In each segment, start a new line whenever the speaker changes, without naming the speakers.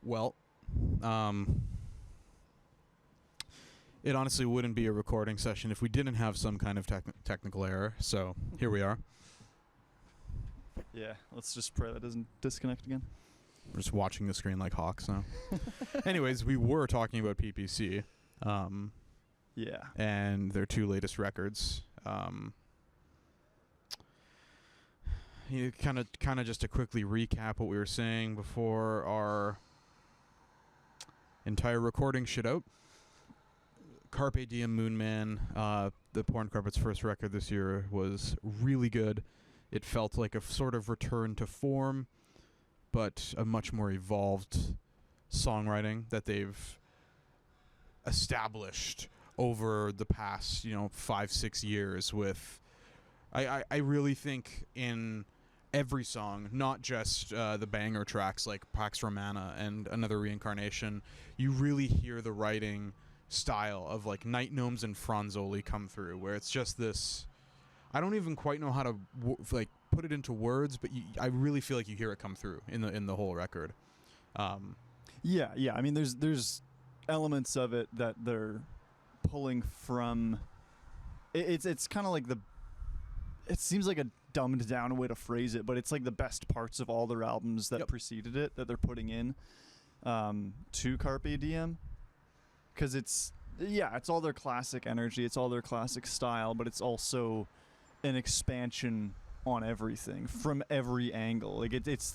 Well, it honestly wouldn't be a recording session if we didn't have some kind of technical error. So here we are.
Yeah, let's just pray that doesn't disconnect again.
We're just watching the screen like hawks now. Anyways, we were talking about PPC.
Yeah.
And their two latest records. You kind of just to quickly recap what we were saying before our entire recording shit out. Carpe Diem Moonman, the Porn Carpet's first record this year, was really good. It felt like a sort of return to form, but a much more evolved songwriting that they've established over the past, 5-6 years with... I really think in every song, not just the banger tracks like Pax Romana and Another Reincarnation, you really hear the writing style of like Night Gnomes and Franzoli come through, where it's just this... I don't even quite know how to put it into words, but I really feel like you hear it come through in the whole record.
Yeah. I mean, there's elements of it that they're pulling from. It's kind of like it seems like a dumbed down way to phrase it, but it's like the best parts of all their albums that preceded it that they're putting in to Carpe Diem, because it's all their classic energy, it's all their classic style, but it's also an expansion on everything from every angle. Like it's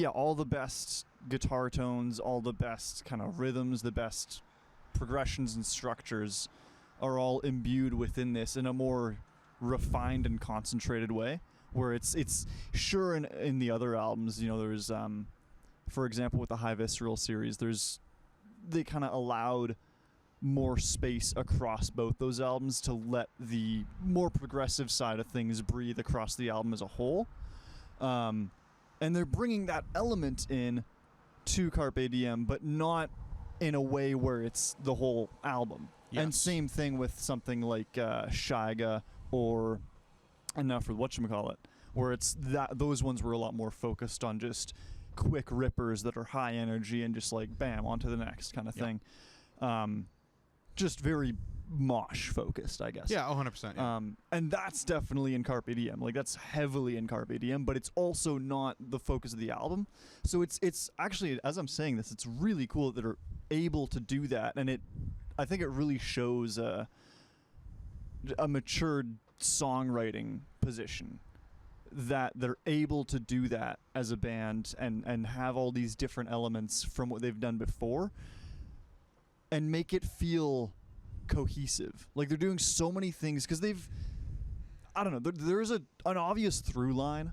all the best guitar tones, all the best kind of rhythms, the best progressions and structures are all imbued within this in a more refined and concentrated way, where it's sure in the other albums, there's for example with the High Visceral series, they kind of allowed more space across both those albums to let the more progressive side of things breathe across the album as a whole. And they're bringing that element in to Carpe Diem, but not in a way where it's the whole album. Yes. And same thing with something like Shiga or Enough with Whatchamacallit, where it's that those ones were a lot more focused on just quick rippers that are high energy and just like bam, on to the next kind of thing. Just very mosh focused, I guess.
Yeah, 100%. Yeah.
And that's definitely in Carpe Diem. Like that's heavily in Carpe Diem, but it's also not the focus of the album. So it's actually, as I'm saying this, it's really cool that they're able to do that, and I think it really shows a matured songwriting position that they're able to do that as a band and have all these different elements from what they've done before and make it feel cohesive. Like they're doing so many things because I don't know, there's an obvious through line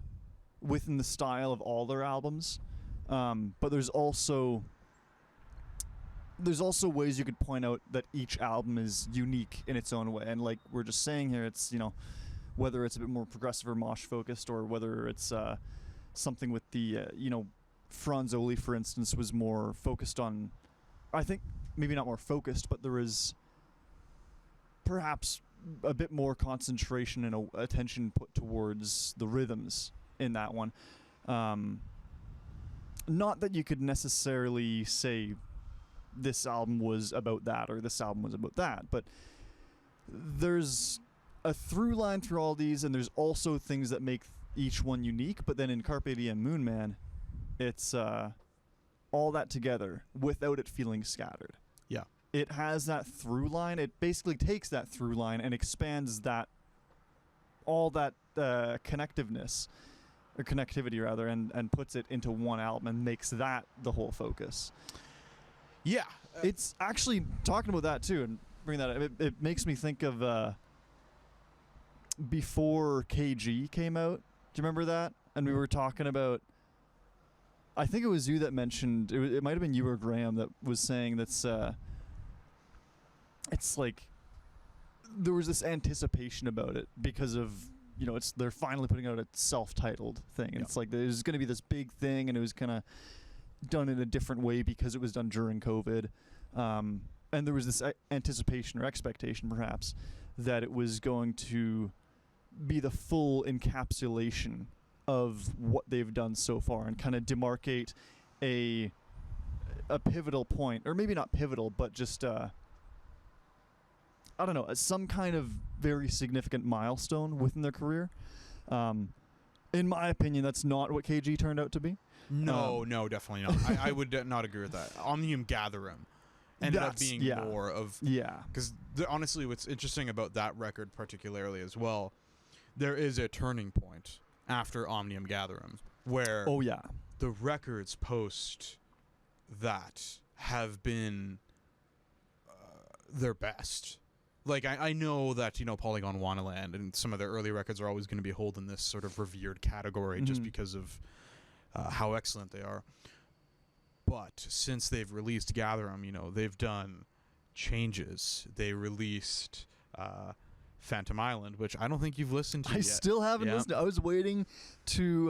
within the style of all their albums, but there's also ways you could point out that each album is unique in its own way. And like we're just saying here, it's, whether it's a bit more progressive or mosh focused, or whether it's something with the, Franzoli, for instance, was more focused on, I think maybe not more focused, but there was perhaps a bit more concentration and attention put towards the rhythms in that one. Not that you could necessarily say this album was about that or this album was about that, but there's a through line through all these, and there's also things that make each one unique. But then in Carpe Diem Moonman, it's all that together without it feeling scattered.
Yeah.
It has that through line. It basically takes that through line and expands all that connectivity rather, and puts it into one album and makes that the whole focus.
Yeah.
It's actually, talking about that too, and bring that up, it makes me think of before KG came out. Do you remember that? And we were talking about, I think it was you that mentioned, it might have been you or Graham that was saying that's, it's like, there was this anticipation about it because of, they're finally putting out a self-titled thing. And it's like, there's going to be this big thing, and it was kind of done in a different way because it was done during COVID. And there was this anticipation or expectation, perhaps, that it was going to be the full encapsulation of what they've done so far and kind of demarcate a pivotal point, or maybe not pivotal, but just I don't know, some kind of very significant milestone within their career. In my opinion, that's not what KG turned out to be.
No, definitely not. I would not agree with that. Omnium Gatherum ended up being more of...
Yeah.
Because honestly, what's interesting about that record particularly as well, there is a turning point after Omnium Gatherum where the records post that have been their best. Like, I know that, Polygon Wonderland and some of their early records are always going to be holding this sort of revered category just because of how excellent they are. But since they've released Gatherum, they've done changes. They released Phantom Island, which I don't think you've listened to yet.
I still haven't listened to. I was waiting to,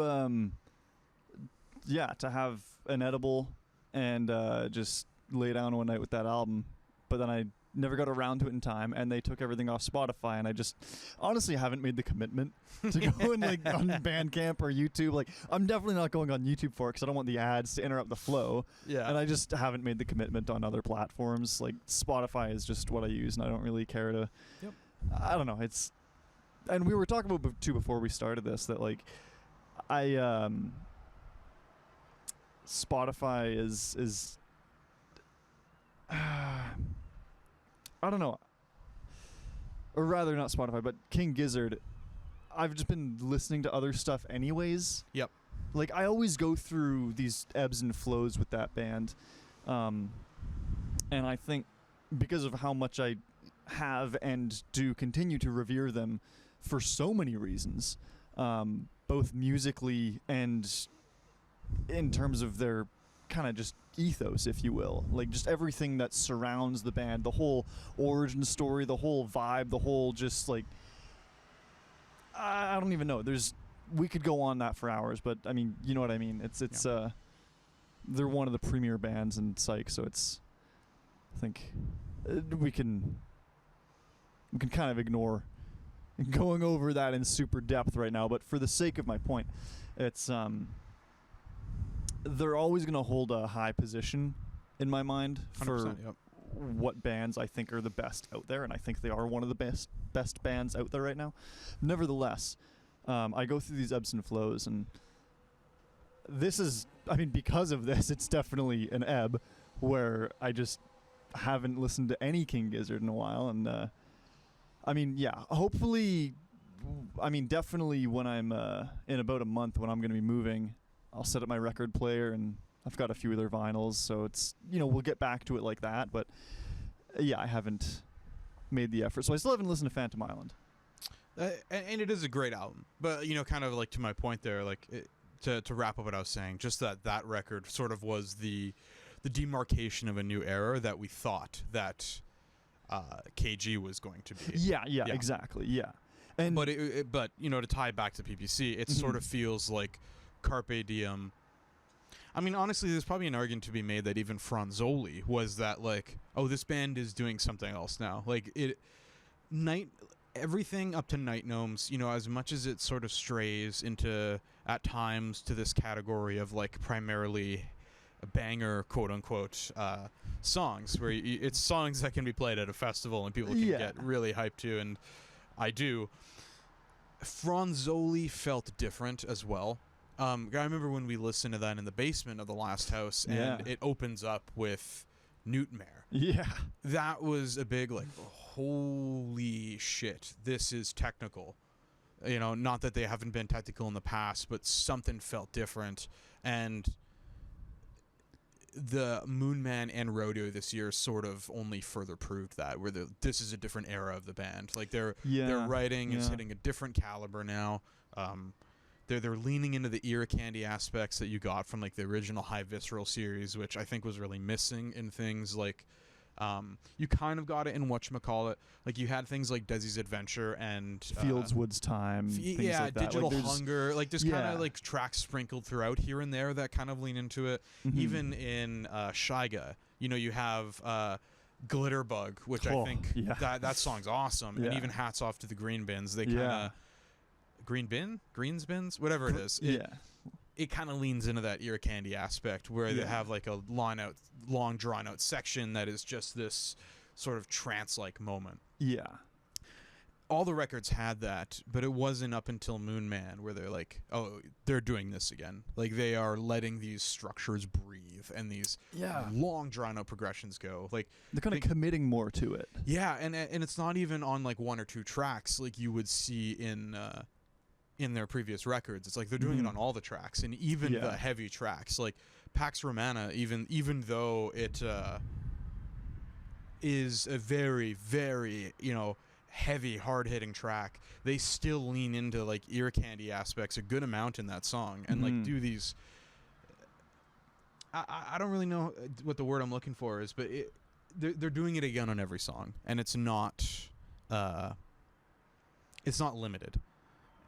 to have an edible and just lay down one night with that album. But then I never got around to it in time, and they took everything off Spotify, and I just honestly haven't made the commitment to go on Bandcamp or YouTube. Like, I'm definitely not going on YouTube for it because I don't want the ads to interrupt the flow. Yeah. And I just haven't made the commitment on other platforms. Like, Spotify is just what I use, and I don't really care to. Yep. I don't know. It's, and we were talking about too before we started this that like, Spotify is. I don't know. Or rather, not Spotify, but King Gizzard. I've just been listening to other stuff anyways.
Yep.
Like, I always go through these ebbs and flows with that band. And I think because of how much I have and do continue to revere them for so many reasons, both musically and in terms of their kind of just ethos, if you will, like just everything that surrounds the band, the whole origin story, the whole vibe, the whole just like, I don't even know. We could go on that for hours, but I mean, you know what I mean. It's they're one of the premier bands in psych, so it's, I think we can kind of ignore going over that in super depth right now, but for the sake of my point, it's they're always going to hold a high position in my mind for what bands I think are the best out there, and I think they are one of the best bands out there right now. Nevertheless, I go through these ebbs and flows, and this is, I mean, because of this, it's definitely an ebb where I just haven't listened to any King Gizzard in a while, and I mean, yeah, hopefully, I mean, definitely when I'm in about a month when I'm going to be moving, I'll set up my record player, and I've got a few of their vinyls, so it's, we'll get back to it like that, but yeah, I haven't made the effort. So I still haven't listened to Phantom Island.
And it is a great album, but, kind of like to my point there, like to wrap up what I was saying, just that record sort of was the demarcation of a new era that we thought that KG was going to be.
Yeah, exactly, yeah. And
but to tie back to PPC, it sort of feels like Carpe Diem. I mean, honestly, there's probably an argument to be made that even Franzoli was that, like, oh, this band is doing something else now. Like, everything up to Night Gnomes, as much as it sort of strays into, at times, to this category of, like, primarily banger, quote-unquote, songs, where it's songs that can be played at a festival and people can get really hyped to, and I do. Franzoli felt different as well. I remember when we listened to that in the basement of the Last House, and it opens up with Newtmare.
Yeah.
That was a big, like, holy shit, this is technical. Not that they haven't been technical in the past, but something felt different. And the Moonman and Rodeo this year sort of only further proved that, where this is a different era of the band. Like, their writing is hitting a different caliber now. They're leaning into the ear candy aspects that you got from, like, the original High Visceral series, which I think was really missing in things like, you kind of got it in whatchamacallit. Like, you had things like Desi's Adventure and
Fields, Woods, Time.
Things like that. Digital Hunger. Like, there's kind of like tracks sprinkled throughout here and there that kind of lean into it. Even in Shy Guy, you have Glitterbug, which I think that song's awesome. And even hats off to the Green Bins. They kind of Greens Bins, whatever it is. It kind of leans into that ear candy aspect where they have like a long drawn out section that is just this sort of trance-like moment.
Yeah.
All the records had that, but it wasn't up until Moon Man where they're like, oh, they're doing this again. Like, they are letting these structures breathe and these long drawn out progressions go. Like,
they're kind of committing more to it.
Yeah, and it's not even on like one or two tracks like you would see in their previous records. It's like they're doing it on all the tracks, and even the heavy tracks. Like Pax Romana, even though it is a very, very, heavy, hard-hitting track, they still lean into like ear candy aspects a good amount in that song, and like do these. I don't really know what the word I'm looking for is, but they're doing it again on every song, and it's not limited,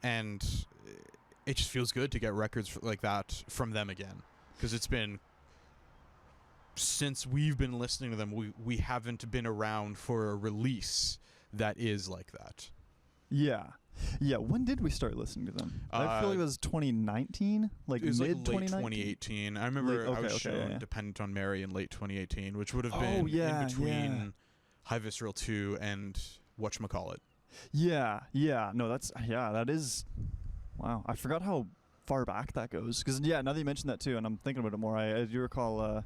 and it just feels good to get records like that from them again, because it's been, since we've been listening to them, we haven't been around for a release that is like that. Yeah. When did we start listening to them? I feel like it was 2019, like mid 2018. I remember I was shown Dependent on Mary in late 2018, which would have been in between High Visceral 2 and whatchamacallit. That is, wow. I forgot how far back that goes. Because, now that you mentioned that too, and I'm thinking about it more, I do recall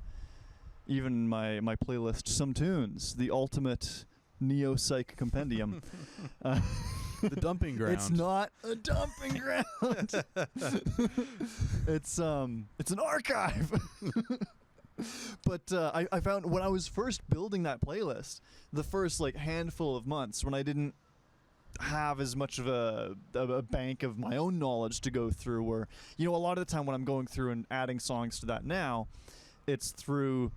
even my playlist, Some Tunes, the ultimate neo-psych compendium. The dumping ground.
It's not a dumping ground. It's an archive. But I found when I was first building that playlist, the first like handful of months when I didn't have as much of a bank of my own knowledge to go through, or a lot of the time when I'm going through and adding songs to that now, it's through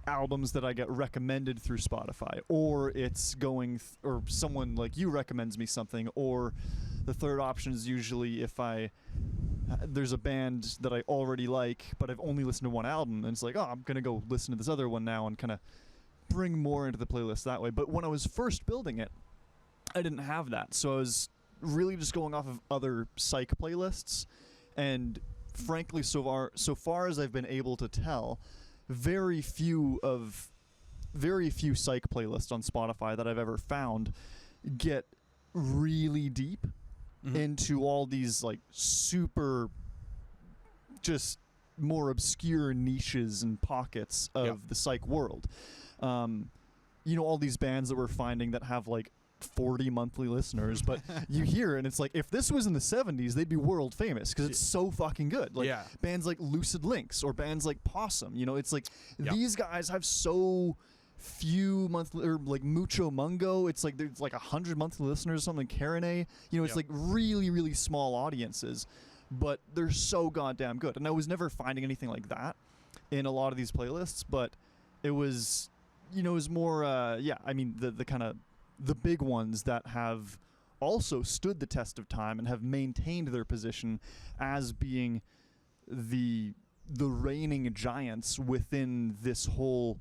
albums that I get recommended through Spotify, or it's or someone like you recommends me something, or the third option is usually if there's a band that I already like but I've only listened to one album, and it's like, oh, I'm gonna go listen to this other one now and kind of bring more into the playlist that way. But when I was first building it, I didn't have that, so I was really just going off of other psych playlists, and frankly, so far as I've been able to tell, very few psych playlists on Spotify that I've ever found get really deep into all these like super just more obscure niches and pockets of the psych world. All these bands that we're finding that have like 40 monthly listeners, but you hear and it's like, if this was in the 70s, they'd be world famous because it's so fucking good. Like bands like Lucid Lynx or bands like Possum, it's like these guys have so few monthly, or like Mucho Mungo, it's like there's like 100 monthly listeners or something. Karene, it's like really, really small audiences, but they're so goddamn good. And I was never finding anything like that in a lot of these playlists, but it was, it was more, the kind of the big ones that have also stood the test of time and have maintained their position as being the reigning giants within this whole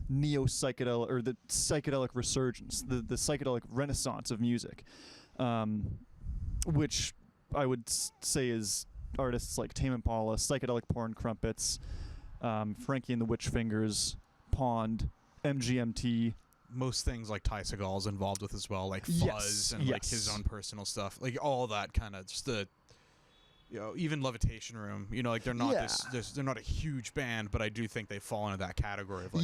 neo-psychedelic, or the psychedelic resurgence, the psychedelic renaissance of music, which I would say is artists like Tame Impala, Psychedelic Porn Crumpets, Frankie and the Witch Fingers, Pond, MGMT.
Most things like Ty Segal's involved with as well, like Fuzz and like his own personal stuff, like all that kind of just even Levitation Room, like they're not they're not a huge band, but I do think they fall into that category of like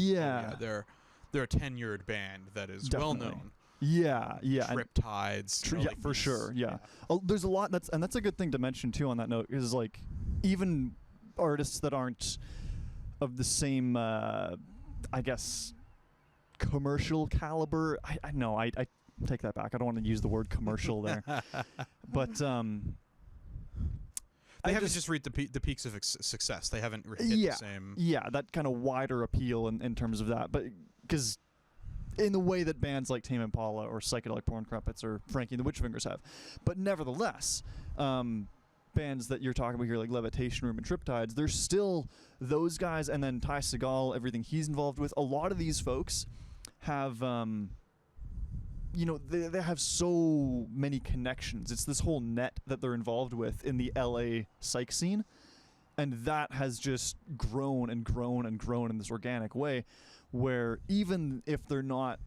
they're a tenured band that is well known. Triptides,
for sure. There's a lot that's a good thing to mention too on that note, is like even artists that aren't of the same I guess commercial caliber. I know I take that back. I don't want to use the word commercial there, but
they haven't just reached the peaks of success. They haven't hit the same.
That kind of wider appeal in terms of that, but because in the way that bands like Tame Impala or Psychedelic Porn Crumpets or Frankie and the Witch Fingers have, but nevertheless, bands that you're talking about here like Levitation Room and Triptides, there's still those guys, and then Ty Segall, everything he's involved with. A lot of these folks have they have so many connections. It's this whole net that they're involved with in the LA psych scene, and that has just grown and grown and grown in this organic way, where even if they're not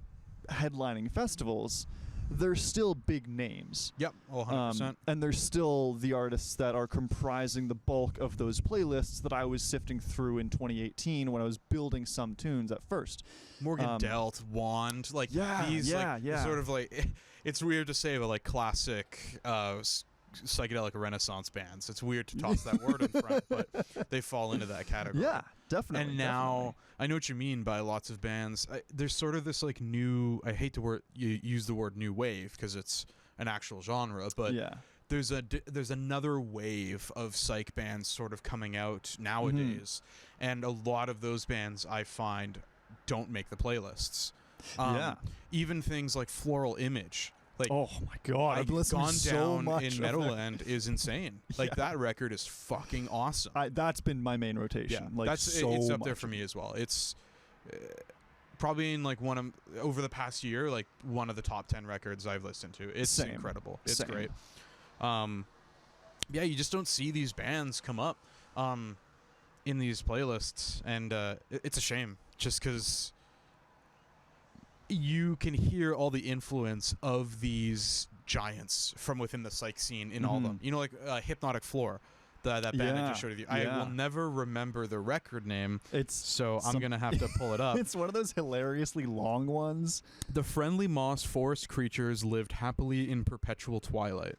headlining festivals, they're still big names.
Yep, 100%.
And they're still the artists that are comprising the bulk of those playlists that I was sifting through in 2018 when I was building some tunes at first.
Morgan Delt, Wand, like these, sort of like, it's weird to say, but like classic psychedelic Renaissance bands. It's weird to toss that word in front, but they fall into that category.
Yeah, definitely.
And now I know what you mean by lots of bands. There's sort of this like new. I hate to use the word new wave because it's an actual genre, but there's another wave of psych bands sort of coming out nowadays, and a lot of those bands I find don't make the playlists. Even things like Floral Image. Like,
oh my god, I've listened
Gone
so
Down
much
in Meadowland is insane. Like that record is fucking awesome.
That's been my main rotation.
Yeah,
like
it's up there for me as well. It's probably in like over the past year, like one of the top 10 records I've listened to. It's incredible. It's great. You just don't see these bands come up in these playlists, and it's a shame just because you can hear all the influence of these giants from within the psych scene in all of them. You know, like Hypnotic Floor, that band I just showed you. I will never remember the record name, so I'm going to have to pull it up.
It's one of those hilariously long ones.
The friendly moss forest creatures lived happily in perpetual twilight.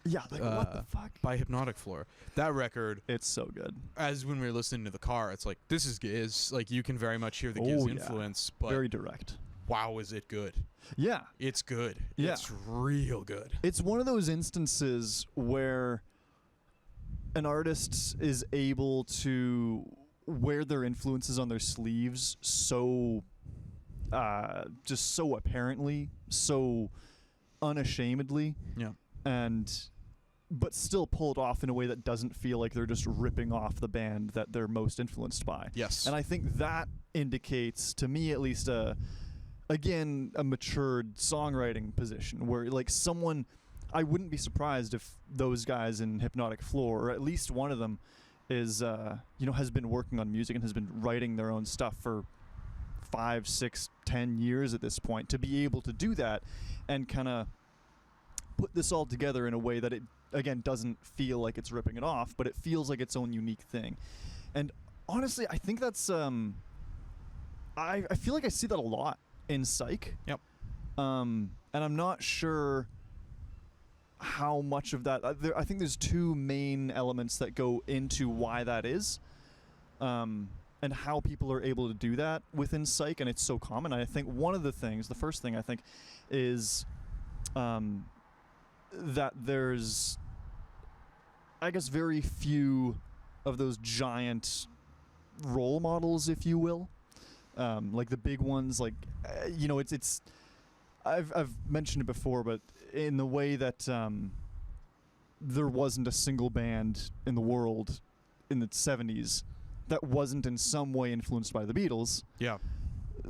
Yeah, like what the fuck?
By Hypnotic Floor. That record,
it's so good.
As when we were listening to the car, it's like, this is Giz. Like, you can very much hear the Giz influence, but
very direct.
Wow, is it good?
Yeah.
It's good.
Yeah.
It's real good.
It's one of those instances where an artist is able to wear their influences on their sleeves so just so apparently, so unashamedly.
Yeah.
But still pull it off in a way that doesn't feel like they're just ripping off the band that they're most influenced by.
Yes.
And I think that indicates, to me at least, again, a matured songwriting position where, like, someone, I wouldn't be surprised if those guys in Hypnotic Floor, or at least one of them, is, has been working on music and has been writing their own stuff for 5, 6, 10 years at this point, to be able to do that and kind of put this all together in a way that it, again, doesn't feel like it's ripping it off, but it feels like its own unique thing. And honestly, I think that's, I feel like I see that a lot in psych.
Yep.
And I'm not sure how much of that, I think there's two main elements that go into why that is, and how people are able to do that within psych, and it's so common. I think one of the things, the first thing I think, is that there's, I guess, very few of those giant role models, if you will. Like the big ones, like, it's I've mentioned it before, but in the way that there wasn't a single band in the world in the 70s that wasn't in some way influenced by the Beatles.
Yeah.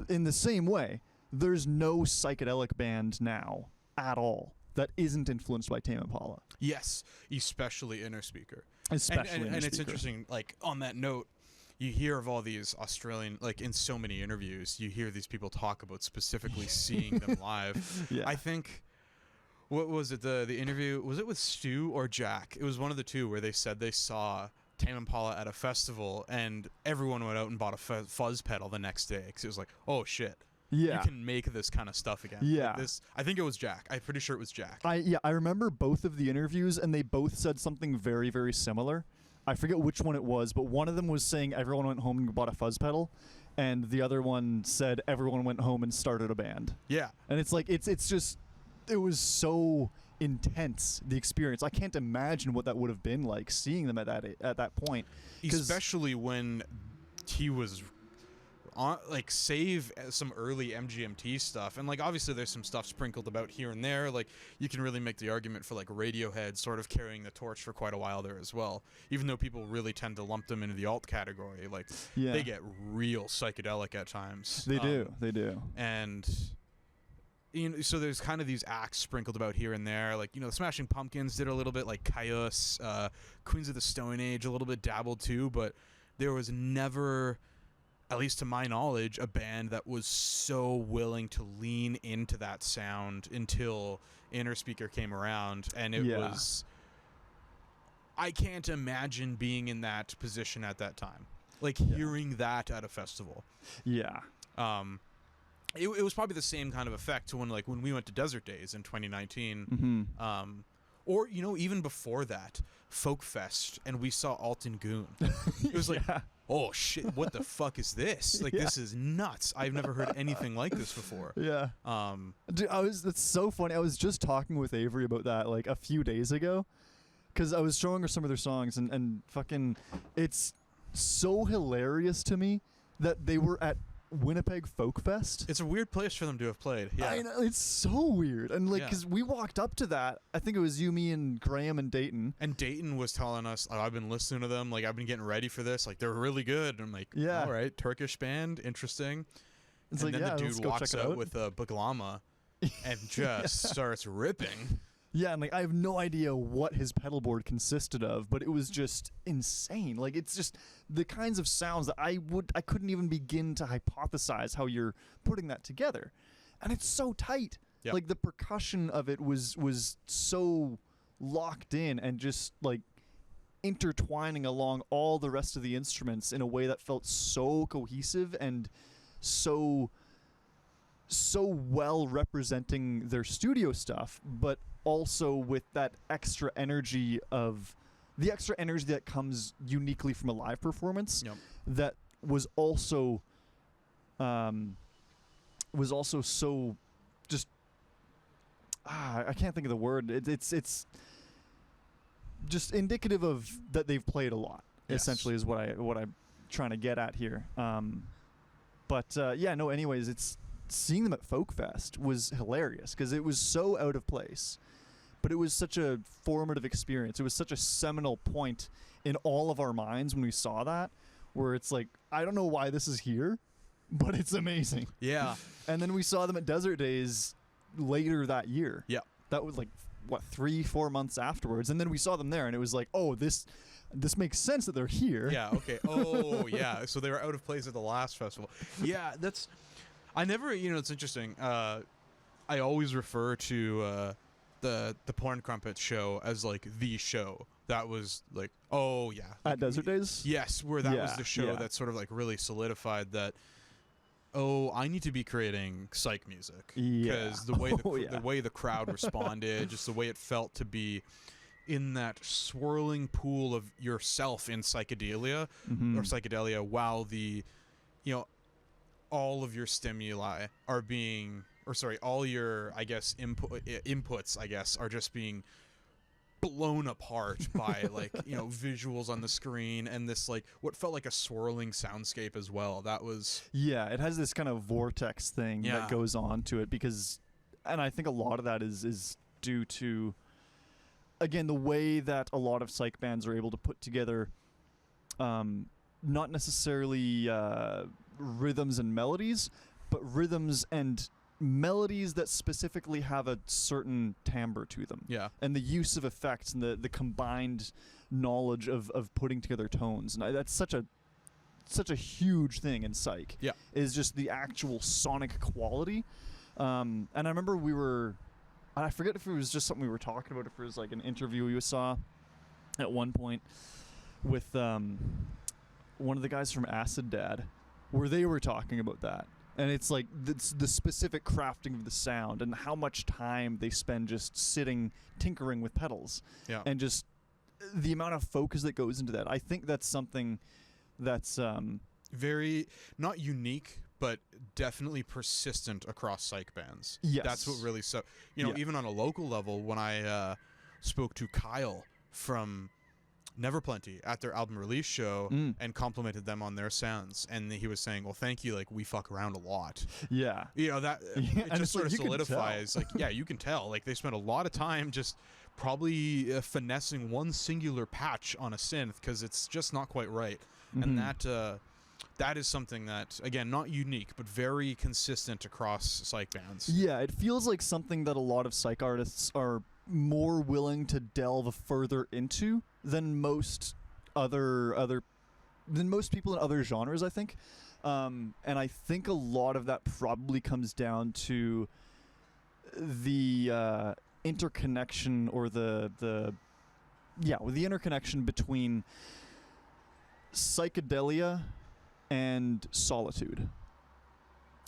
In the same way, there's no psychedelic band now at all that isn't influenced by Tame Impala.
Yes, especially Inner Speaker.
Especially
and it's interesting, like, on that note, you hear of all these Australian, like, in so many interviews, you hear these people talk about specifically seeing them live.
Yeah.
I think, what was it, the interview, was it with Stu or Jack? It was one of the two where they said they saw Tame Impala at a festival and everyone went out and bought a fuzz pedal the next day because it was like, oh shit.
Yeah.
You can make this kind of stuff again.
Yeah.
Like I think it was Jack. I'm pretty sure it was Jack.
I remember both of the interviews, and they both said something very, very similar. I forget which one it was, but one of them was saying everyone went home and bought a fuzz pedal, and the other one said everyone went home and started a band.
Yeah.
And it's like, it's just, it was so intense, the experience. I can't imagine what that would have been like, seeing them at that point.
Especially when he was on, like, save some early MGMT stuff, and like obviously there's some stuff sprinkled about here and there. Like, you can really make the argument for like Radiohead sort of carrying the torch for quite a while there as well, even though people really tend to lump them into the alt category. Like, they get real psychedelic at times.
They do.
And so there's kind of these acts sprinkled about here and there, like the Smashing Pumpkins did a little bit, like Caius, Queens of the Stone Age a little bit dabbled too, but there was never, at least to my knowledge, a band that was so willing to lean into that sound until Inner Speaker came around, and it was. I can't imagine being in that position at that time, like hearing that at a festival.
Yeah.
It was probably the same kind of effect to when we went to Desert Days in 2019, or even before that, Folk Fest, and we saw Alton Goon. It was like, oh shit, what the fuck is this? Like this is nuts. I've never heard anything like this before.
Yeah. Dude, that's so funny. I was just talking with Avery about that like a few days ago, because I was showing her some of their songs, and fucking, it's so hilarious to me that they were at Winnipeg Folk Fest.
It's a weird place for them to have played. Yeah,
I know, it's so weird. And because we walked up to that, I think it was you, me, and Graham and Dayton.
And Dayton was telling us, I've been listening to them, like I've been getting ready for this, like they're really good. And I'm like, all right, Turkish band, interesting.
It's
and
like,
then the dude walks out with a Baglama and just starts ripping.
Yeah, and like I have no idea what his pedal board consisted of, but it was just insane. Like it's just the kinds of sounds that I couldn't even begin to hypothesize how you're putting that together. And it's so tight.
Yep.
Like the percussion of it was so locked in and just like intertwining along all the rest of the instruments in a way that felt so cohesive and so well representing their studio stuff, but also with that extra energy that comes uniquely from a live performance.
Yep.
That was also so just I can't think of the word. It's just indicative of that they've played a lot.
Yes.
Essentially, is what I'm trying to get at here. Anyways, it's seeing them at Folk Fest was hilarious because it was so out of place, but it was such a formative experience. It was such a seminal point in all of our minds when we saw that, where it's like, I don't know why this is here, but it's amazing.
Yeah.
And then we saw them at Desert Days later that year.
Yeah.
That was like, 3-4 months afterwards. And then we saw them there and it was like, oh, this makes sense that they're here.
Yeah, okay. Oh, yeah. So they were out of place at the last festival. Yeah, I never, it's interesting. I always refer to the Porn Crumpets show as like the show that was like, oh yeah,
at Desert Days.
Yes, where that was the show that sort of like really solidified that. Oh, I need to be creating psych music because the way the crowd responded, just the way it felt to be in that swirling pool of yourself in psychedelia or psychedelia, while the, all of your stimuli are being, all your, I guess, inputs, I guess, are just being blown apart by like, visuals on the screen and this like what felt like a swirling soundscape as well. That was... Yeah,
it has this kind of vortex thing that goes on to it because, and I think a lot of that is due to, again, the way that a lot of psych bands are able to put together not necessarily rhythms and melodies, but rhythms and melodies that specifically have a certain timbre to them.
Yeah.
And the use of effects and the combined knowledge of putting together tones. And that's such a huge thing in psych.
Yeah.
Is just the actual sonic quality. And I remember I forget if it was just something we were talking about, if it was like an interview we saw at one point with one of the guys from Acid Dad, where they were talking about that. And it's like the specific crafting of the sound and how much time they spend just sitting tinkering with pedals.
Yeah.
And just the amount of focus that goes into that. I think that's something that's
very not unique, but definitely persistent across psych bands.
Yes.
That's what really even on a local level, when I spoke to Kyle from Neverplenty at their album release show and complimented them on their sounds, and he was saying, well, thank you, like we fuck around a lot.
Yeah.
That it just sort of solidifies, like, yeah, you can tell, like they spent a lot of time just probably finessing one singular patch on a synth because it's just not quite right. And that is something that, again, not unique, but very consistent across psych bands.
Yeah, it feels like something that a lot of psych artists are more willing to delve further into than most than most people in other genres, I think. And I think a lot of that probably comes down to the interconnection or the interconnection between psychedelia and solitude.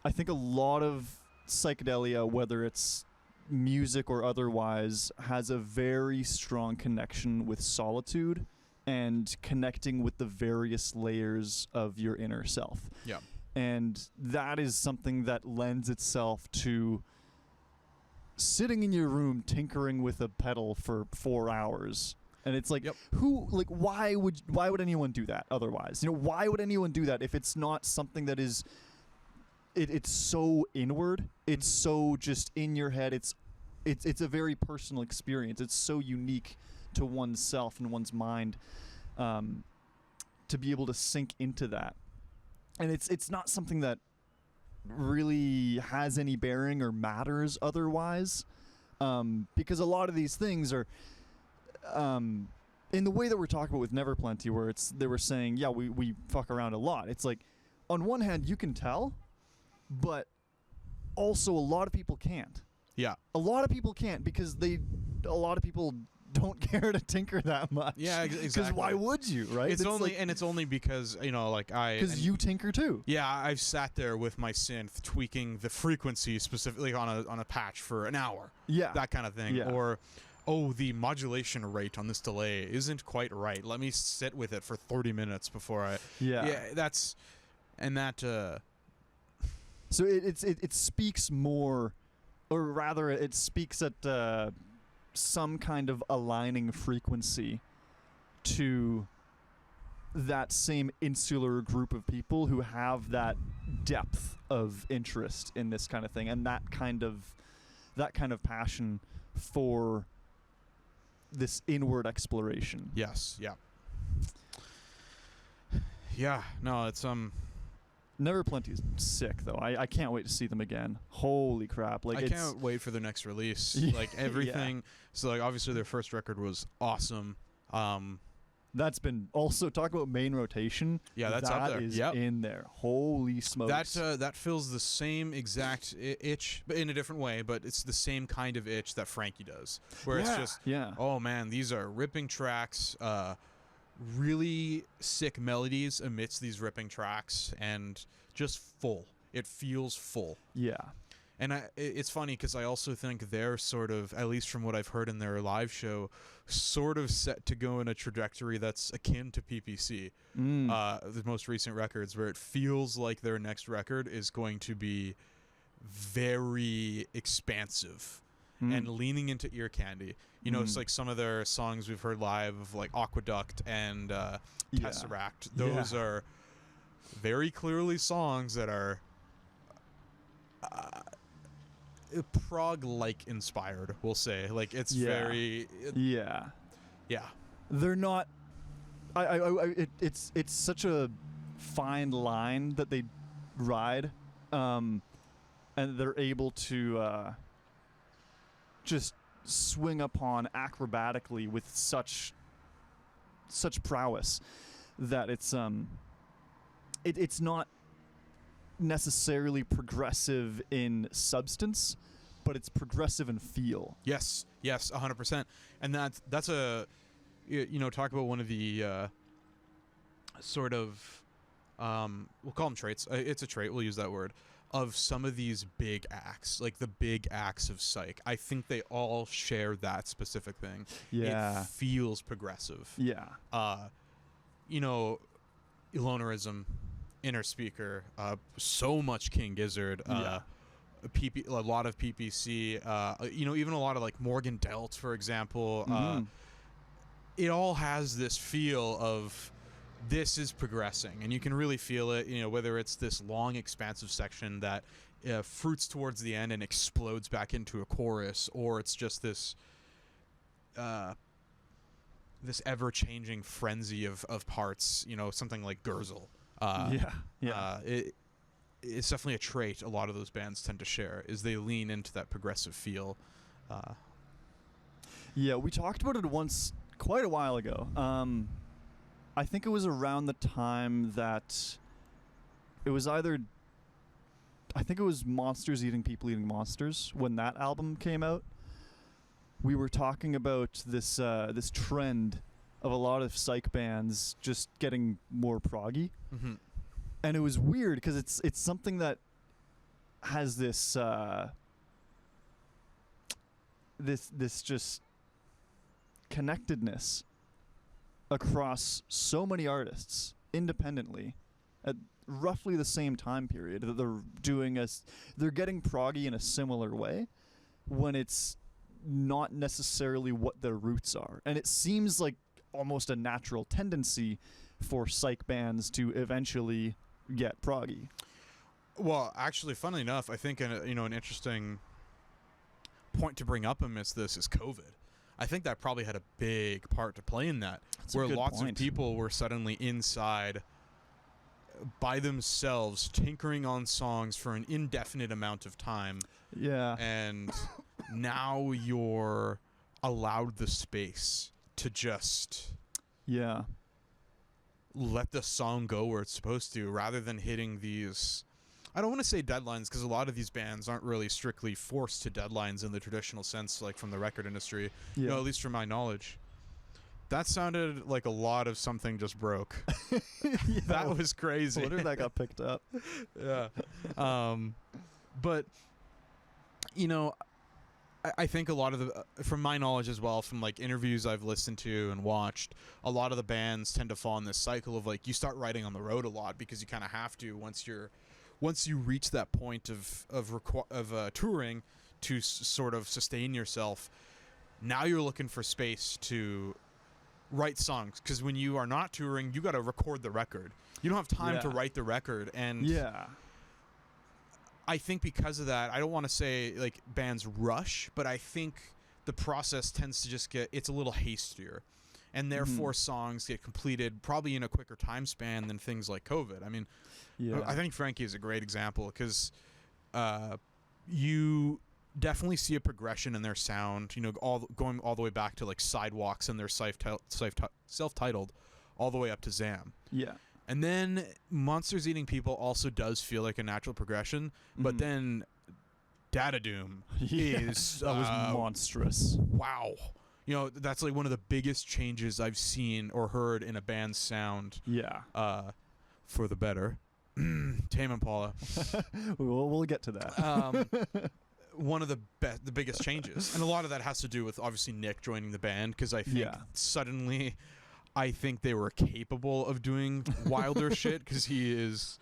I think a lot of psychedelia, whether it's music or otherwise, has a very strong connection with solitude and connecting with the various layers of your inner self.
Yeah.
And that is something that lends itself to sitting in your room tinkering with a pedal for 4 hours. And it's like,
Yep.
why would anyone do that otherwise? Why would anyone do that if it's not something that is it's so inward, it's so just in your head, it's a very personal experience. It's so unique to oneself and one's mind, to be able to sink into that. And it's not something that really has any bearing or matters otherwise, because a lot of these things are in the way that we're talking about with Neverplenty, where they were saying, yeah, we fuck around a lot. It's like, on one hand, you can tell, but also a lot of people can't.
Yeah.
A lot of people can't because a lot of people don't care to tinker that much.
Yeah, exactly.
Because why would you, right?
It's only because,
because you tinker too.
Yeah, I've sat there with my synth tweaking the frequency specifically on a patch for an hour.
Yeah.
That kind of thing.
Yeah.
Or, the modulation rate on this delay isn't quite right. Let me sit with it for 30 minutes before I...
Yeah.
That's... And that...
So it speaks more, or rather it speaks at some kind of aligning frequency to that same insular group of people who have that depth of interest in this kind of thing and that kind of passion for this inward exploration.
Yes, yeah. Yeah, no, it's
Neverplenty is sick though. I can't wait to see them again. Holy crap!
I can't wait for their next release. Like everything.
Yeah.
So like obviously their first record was awesome.
That's been also talk about main rotation.
Yeah, that's up there.
That is
Yep.
in there. Holy smokes!
That fills the same exact itch, but in a different way. But it's the same kind of itch that Frankie does, where it's just, oh man, these are ripping tracks. Really sick melodies amidst these ripping tracks, and just full. It feels full.
Yeah.
And it's funny because I also think they're sort of, at least from what I've heard in their live show, sort of set to go in a trajectory that's akin to PPC, the most recent records, where it feels like their next record is going to be very expansive and leaning into ear candy. It's like some of their songs we've heard live, of like Aqueduct and Tesseract. Those are very clearly songs that are prog-like inspired, we'll say. Like it's very
yeah. They're not. It's such a fine line that they ride, and they're able to just swing upon acrobatically with such prowess that it's not necessarily progressive in substance, but it's progressive in feel.
Yes, 100%. And that's a talk about one of the sort of we'll call them traits. It's a trait, we'll use that word, of some of these big acts, like the big acts of psych. I think they all share that specific thing.
Yeah.
It feels progressive.
Yeah.
Lonerism, Inner Speaker, so much King Gizzard, a lot of PPC, even a lot of like Morgan Delt, for example. It all has this feel of this is progressing, and you can really feel it, whether it's this long expansive section that fruits towards the end and explodes back into a chorus, or it's just this ever-changing frenzy of parts, something like Gurzel. It's definitely a trait a lot of those bands tend to share, is they lean into that progressive feel.
Yeah, we talked about it once quite a while ago. I think it was around the time that it was either, I think it was Monsters Eating People Eating Monsters when that album came out. We were talking about this this trend of a lot of psych bands just getting more proggy.
Mm-hmm.
And it was weird because it's something that has this this just connectedness across so many artists independently at roughly the same time period that they're getting proggy in a similar way when it's not necessarily what their roots are. And it seems like almost a natural tendency for psych bands to eventually get proggy.
Well, actually, funnily enough, I think an interesting point to bring up amidst this is COVID. I think that probably had a big part to play in that, where lots of people were suddenly inside by themselves tinkering on songs for an indefinite amount of time.
Yeah.
And now you're allowed the space to just let the song go where it's supposed to, rather than hitting these, I don't want to say deadlines, because a lot of these bands aren't really strictly forced to deadlines in the traditional sense, like from the record industry, at least from my knowledge. That sounded like a lot of something just broke. That was crazy.
I wonder if that got picked up.
Yeah. But, I think a lot of the, from my knowledge as well, from like interviews I've listened to and watched, a lot of the bands tend to fall in this cycle of like, you start writing on the road a lot because you kind of have to once you reach that point of touring to sort of sustain yourself. Now you're looking for space to write songs, because when you are not touring, you got to record the record. You don't have time to write the record, and I think because of that, I don't want to say like bands rush, but I think the process tends to just it's a little hastier, and therefore songs get completed probably in a quicker time span than things like COVID. I mean, I think Frankie is a great example, because you definitely see a progression in their sound, going all the way back to like Sidewalks and their self-titled, all the way up to Zam.
Yeah.
And then Monsters Eating People also does feel like a natural progression, but then Data Doom is...
that was monstrous.
Wow. That's like one of the biggest changes I've seen or heard in a band's sound.
Yeah.
For the better. Tame Impala.
We'll get to that.
One of the biggest changes. And a lot of that has to do with, obviously, Nick joining the band, because I think suddenly... I think they were capable of doing wilder shit, because he is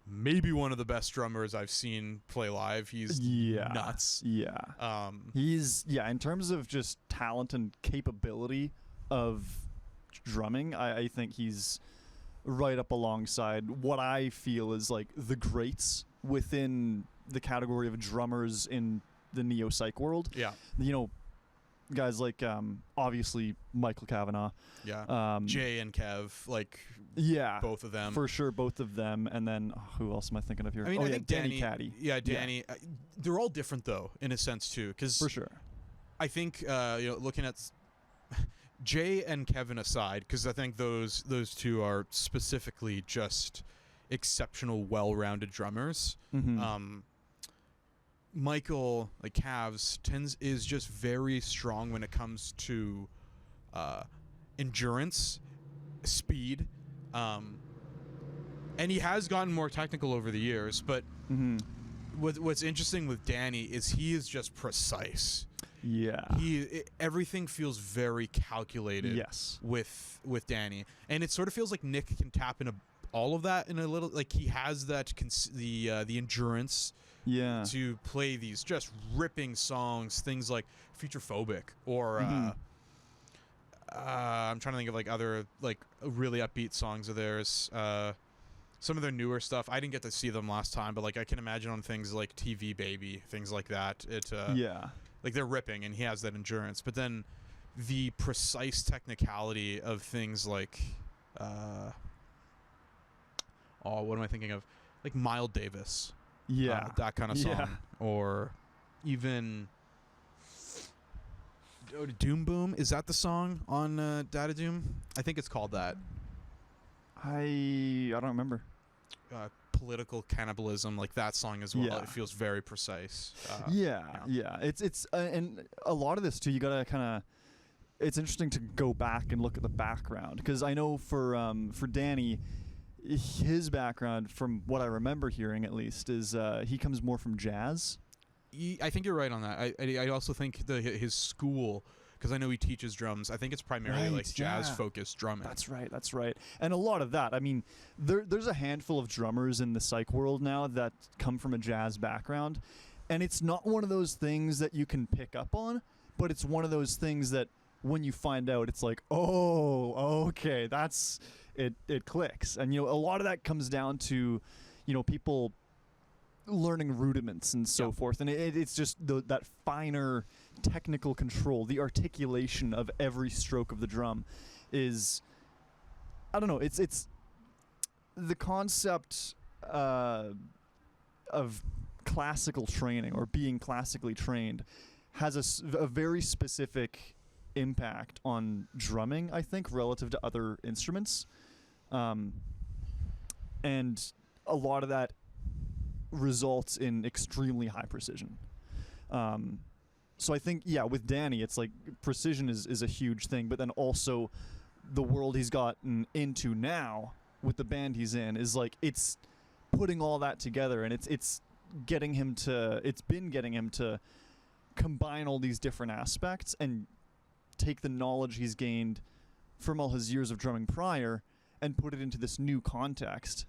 maybe one of the best drummers I've seen play live. He's nuts.
Yeah. He's, in terms of just talent and capability of drumming, I think he's right up alongside what I feel is like the greats within the category of drummers in the neo-psych world.
Yeah.
Guys like obviously Michael Kavanagh,
Jay and Kev, like both of them
for sure, both of them, and then who else am I thinking of here?
I mean, I think
Danny Caddy.
Danny. They're all different though, in a sense too, because
for sure,
I think looking at Jay and Kevin aside, because I think those two are specifically just exceptional, well-rounded drummers. Michael, like Cavs, is just very strong when it comes to endurance, speed, and he has gotten more technical over the years. But what's interesting with Danny is he is just precise.
Yeah,
everything feels very calculated.
Yes,
with Danny, and it sort of feels like Nick can tap into all of that in a little. Like he has that the endurance.
Yeah,
to play these just ripping songs, things like Futurophobic or I'm trying to think of like other like really upbeat songs of theirs. Some of their newer stuff, I didn't get to see them last time, but like I can imagine on things like TV Baby, things like that. Like they're ripping, and he has that endurance. But then the precise technicality of things like oh, what am I thinking of? Like Miles Davis.
Yeah.
That kind of song.
Yeah.
Or even Doom Boom. Is that the song on Data Doom? I think it's called that.
I don't remember.
Political cannibalism, like that song as well.
Yeah.
It feels very precise.
Yeah. It's and a lot of this too. You gotta kind of. It's interesting to go back and look at the background, because I know for Danny, his background, from what I remember hearing at least, is he comes more from jazz.
I think you're right on that. I also think his school, because I know he teaches drums. I think it's primarily like jazz-focused drumming.
That's right. And a lot of that. I mean, there's a handful of drummers in the psych world now that come from a jazz background, and it's not one of those things that you can pick up on, but it's one of those things that when you find out, it's like, oh, okay, that's it. It clicks, and a lot of that comes down to, people learning rudiments and so forth, and it's just that finer technical control, the articulation of every stroke of the drum is, I don't know, it's the concept of classical training, or being classically trained, has a very specific impact on drumming, I think, relative to other instruments, and a lot of that results in extremely high precision. So I think, with Danny, it's like precision is a huge thing, but then also the world he's gotten into now with the band he's in is like, it's putting all that together, and it's been getting him to combine all these different aspects and take the knowledge he's gained from all his years of drumming prior and put it into this new context.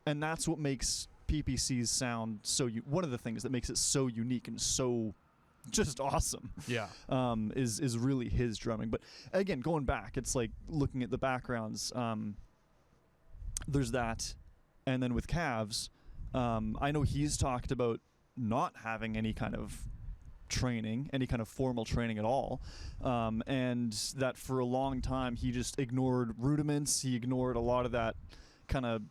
And that's what makes PPC's sound one of the things that makes it so unique and so just awesome.
Yeah.
Is really his drumming. But again, going back, it's like looking at the backgrounds. There's that, and then with Cavs, I know he's talked about not having any kind of training, any kind of formal training at all, and that for a long time he just ignored rudiments. He ignored a lot of that kind of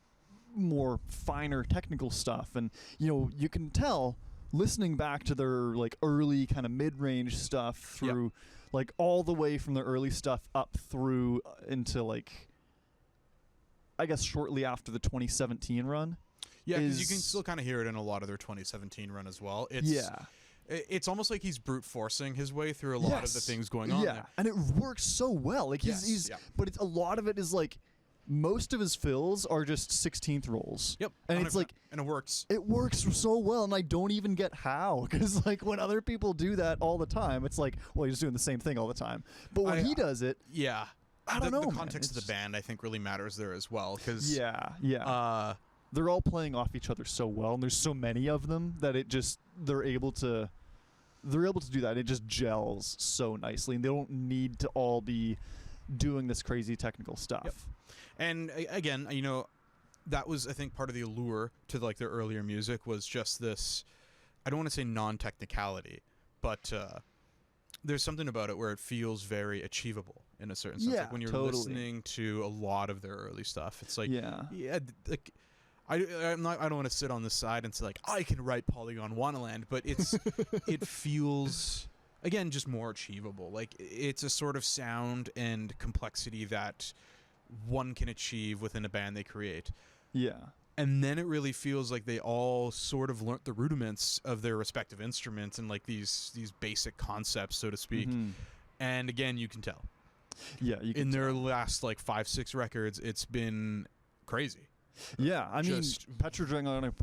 more finer technical stuff, and you can tell listening back to their like early kind of mid-range stuff through like all the way from the early stuff up through into like, I guess, shortly after the 2017 run.
Yeah, because you can still kind of hear it in a lot of their 2017 run as well. It's almost like he's brute forcing his way through a lot of the things going on there.
And it works so well. Like but a lot of it is like, most of his fills are just 16th rolls.
Yep.
And it's like,
and it works.
It works so well, and I don't even get how, because like when other people do that all the time, it's like, well, you're just doing the same thing all the time. But when he does it, I don't know.
The context of the band, I think, really matters there as well, because
they're all playing off each other so well, and there's so many of them that they're able to do that. It just gels so nicely, and they don't need to all be doing this crazy technical stuff.
Yep. And again, that was, I think, part of the allure to like their earlier music, was just this, I don't want to say non-technicality, but there's something about it where it feels very achievable in a certain sense. Like when you're listening to a lot of their early stuff, it's like, like I don't want to sit on this side and say like, I can write Polygon Wonderland, but it feels, again, just more achievable. Like it's a sort of sound and complexity that one can achieve within a band they create.
Yeah.
And then it really feels like they all sort of learnt the rudiments of their respective instruments and like these basic concepts, so to speak.
Mm-hmm.
And again, you can tell.
Yeah, you can
in their last like 5-6 records, it's been crazy.
Yeah, I mean, Petrodragonic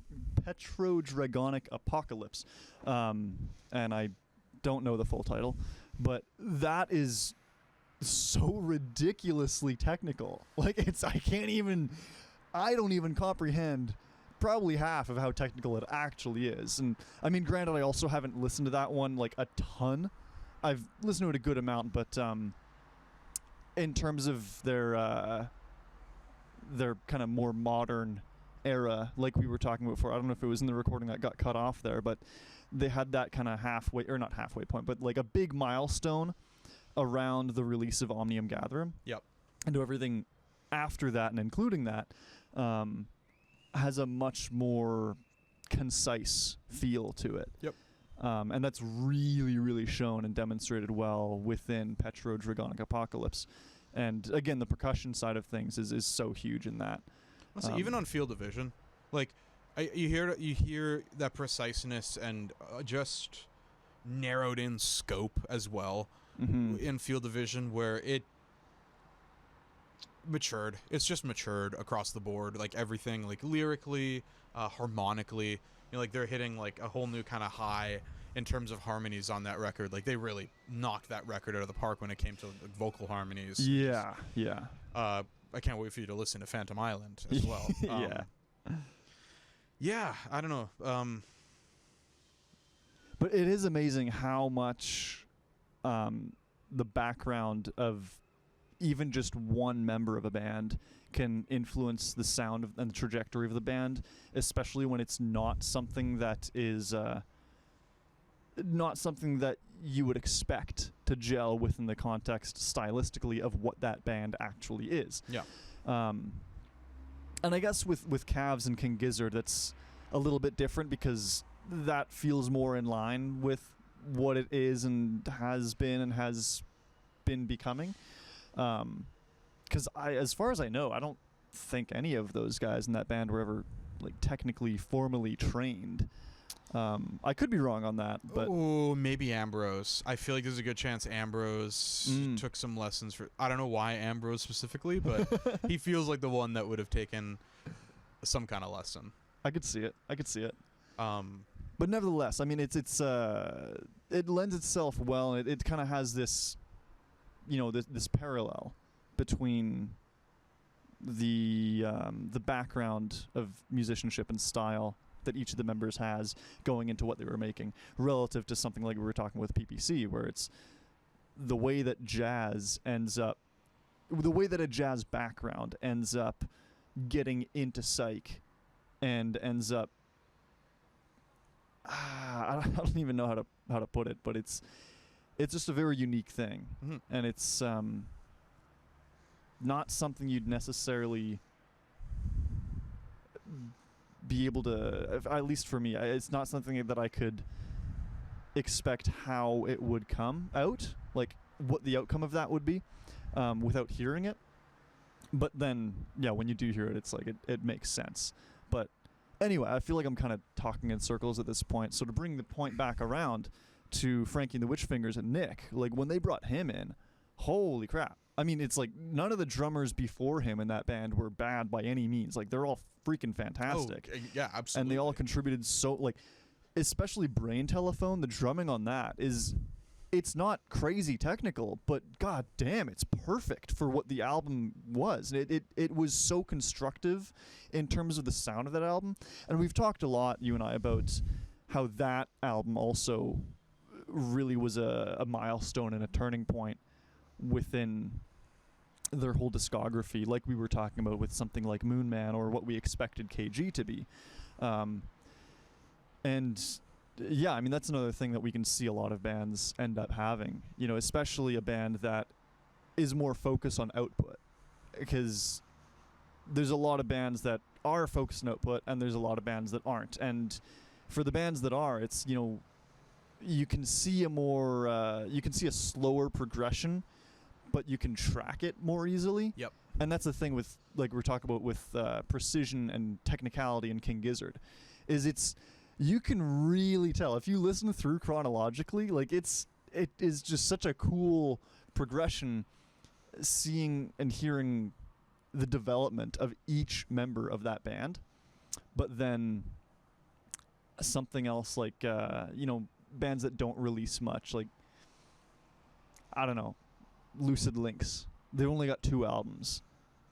Apocalypse, and I don't know the full title, but that is so ridiculously technical. Like I don't even comprehend probably half of how technical it actually is. And I mean, granted, I also haven't listened to that one like a ton. I've listened to it a good amount, but in terms of their kind of more modern era, like we were talking about before, I don't know if it was in the recording that got cut off there, but they had that kind of not halfway point, but like a big milestone around the release of Omnium Gatherum.
Yep.
And to everything after that and including that, has a much more concise feel to it.
Yep.
And that's really, really shown and demonstrated well within Petro Dragonic Apocalypse. And again, the percussion side of things is so huge in that.
Honestly, even on Field of Vision, like you hear that preciseness and just narrowed in scope as well in Field of Vision, where it matured. It's just matured across the board, like everything, like lyrically, harmonically. Like they're hitting like a whole new kind of high in terms of harmonies on that record. Like they really knocked that record out of the park when it came to like, vocal harmonies.
Yeah.
I can't wait for you to listen to Phantom Island as well. Yeah, I don't know.
But it is amazing how much the background of even just one member of a band can influence the sound and the trajectory of the band, especially when it's not something that is not something that you would expect to gel within the context stylistically of what that band actually is.
Yeah.
And I guess with Calves and King Gizzard, that's a little bit different because that feels more in line with what it is and has been becoming. Because as far as I know, I don't think any of those guys in that band were ever like technically formally trained. I could be wrong on that, but
maybe Ambrose. I feel like there's a good chance Ambrose took some lessons for. I don't know why Ambrose specifically, but he feels like the one that would have taken some kind of lesson.
I could see it. But nevertheless, I mean, it lends itself well. It kind of has this, this parallel between the background of musicianship and style that each of the members has going into what they were making, relative to something like we were talking with PPC, where it's the way that a jazz background ends up getting into psych and ends up I don't even know how to put it, but it's just a very unique thing, and it's not something you'd necessarily be able to, at least for me, it's not something that I could expect how it would come out, like what the outcome of that would be, without hearing it. But then, yeah, when you do hear it, it's like it makes sense. But anyway, I feel like I'm kind of talking in circles at this point. So to bring the point back around to Frankie and the Witchfingers and Nick, like when they brought him in, holy crap. I mean, it's like none of the drummers before him in that band were bad by any means. Like they're all freaking fantastic.
Oh, yeah, absolutely.
And they all contributed so, like, especially Brain Telephone, the drumming on that it's not crazy technical, but god damn, it's perfect for what the album was. It was so constructive in terms of the sound of that album. And we've talked a lot, you and I, about how that album also really was a milestone and a turning point within their whole discography, like we were talking about with something like Moon Man or what we expected KG to be. And yeah, I mean, that's another thing that we can see a lot of bands end up having, especially a band that is more focused on output, because there's a lot of bands that are focused on output and there's a lot of bands that aren't. And for the bands that are, it's, you can see a slower progression, but you can track it more easily.
Yep.
And that's the thing with, like we're talking about with precision and technicality in King Gizzard, is you can really tell if you listen through chronologically, like it is just such a cool progression, seeing and hearing the development of each member of that band. But then something else like bands that don't release much, like I don't know, Lucid Lynx. They only got 2 albums.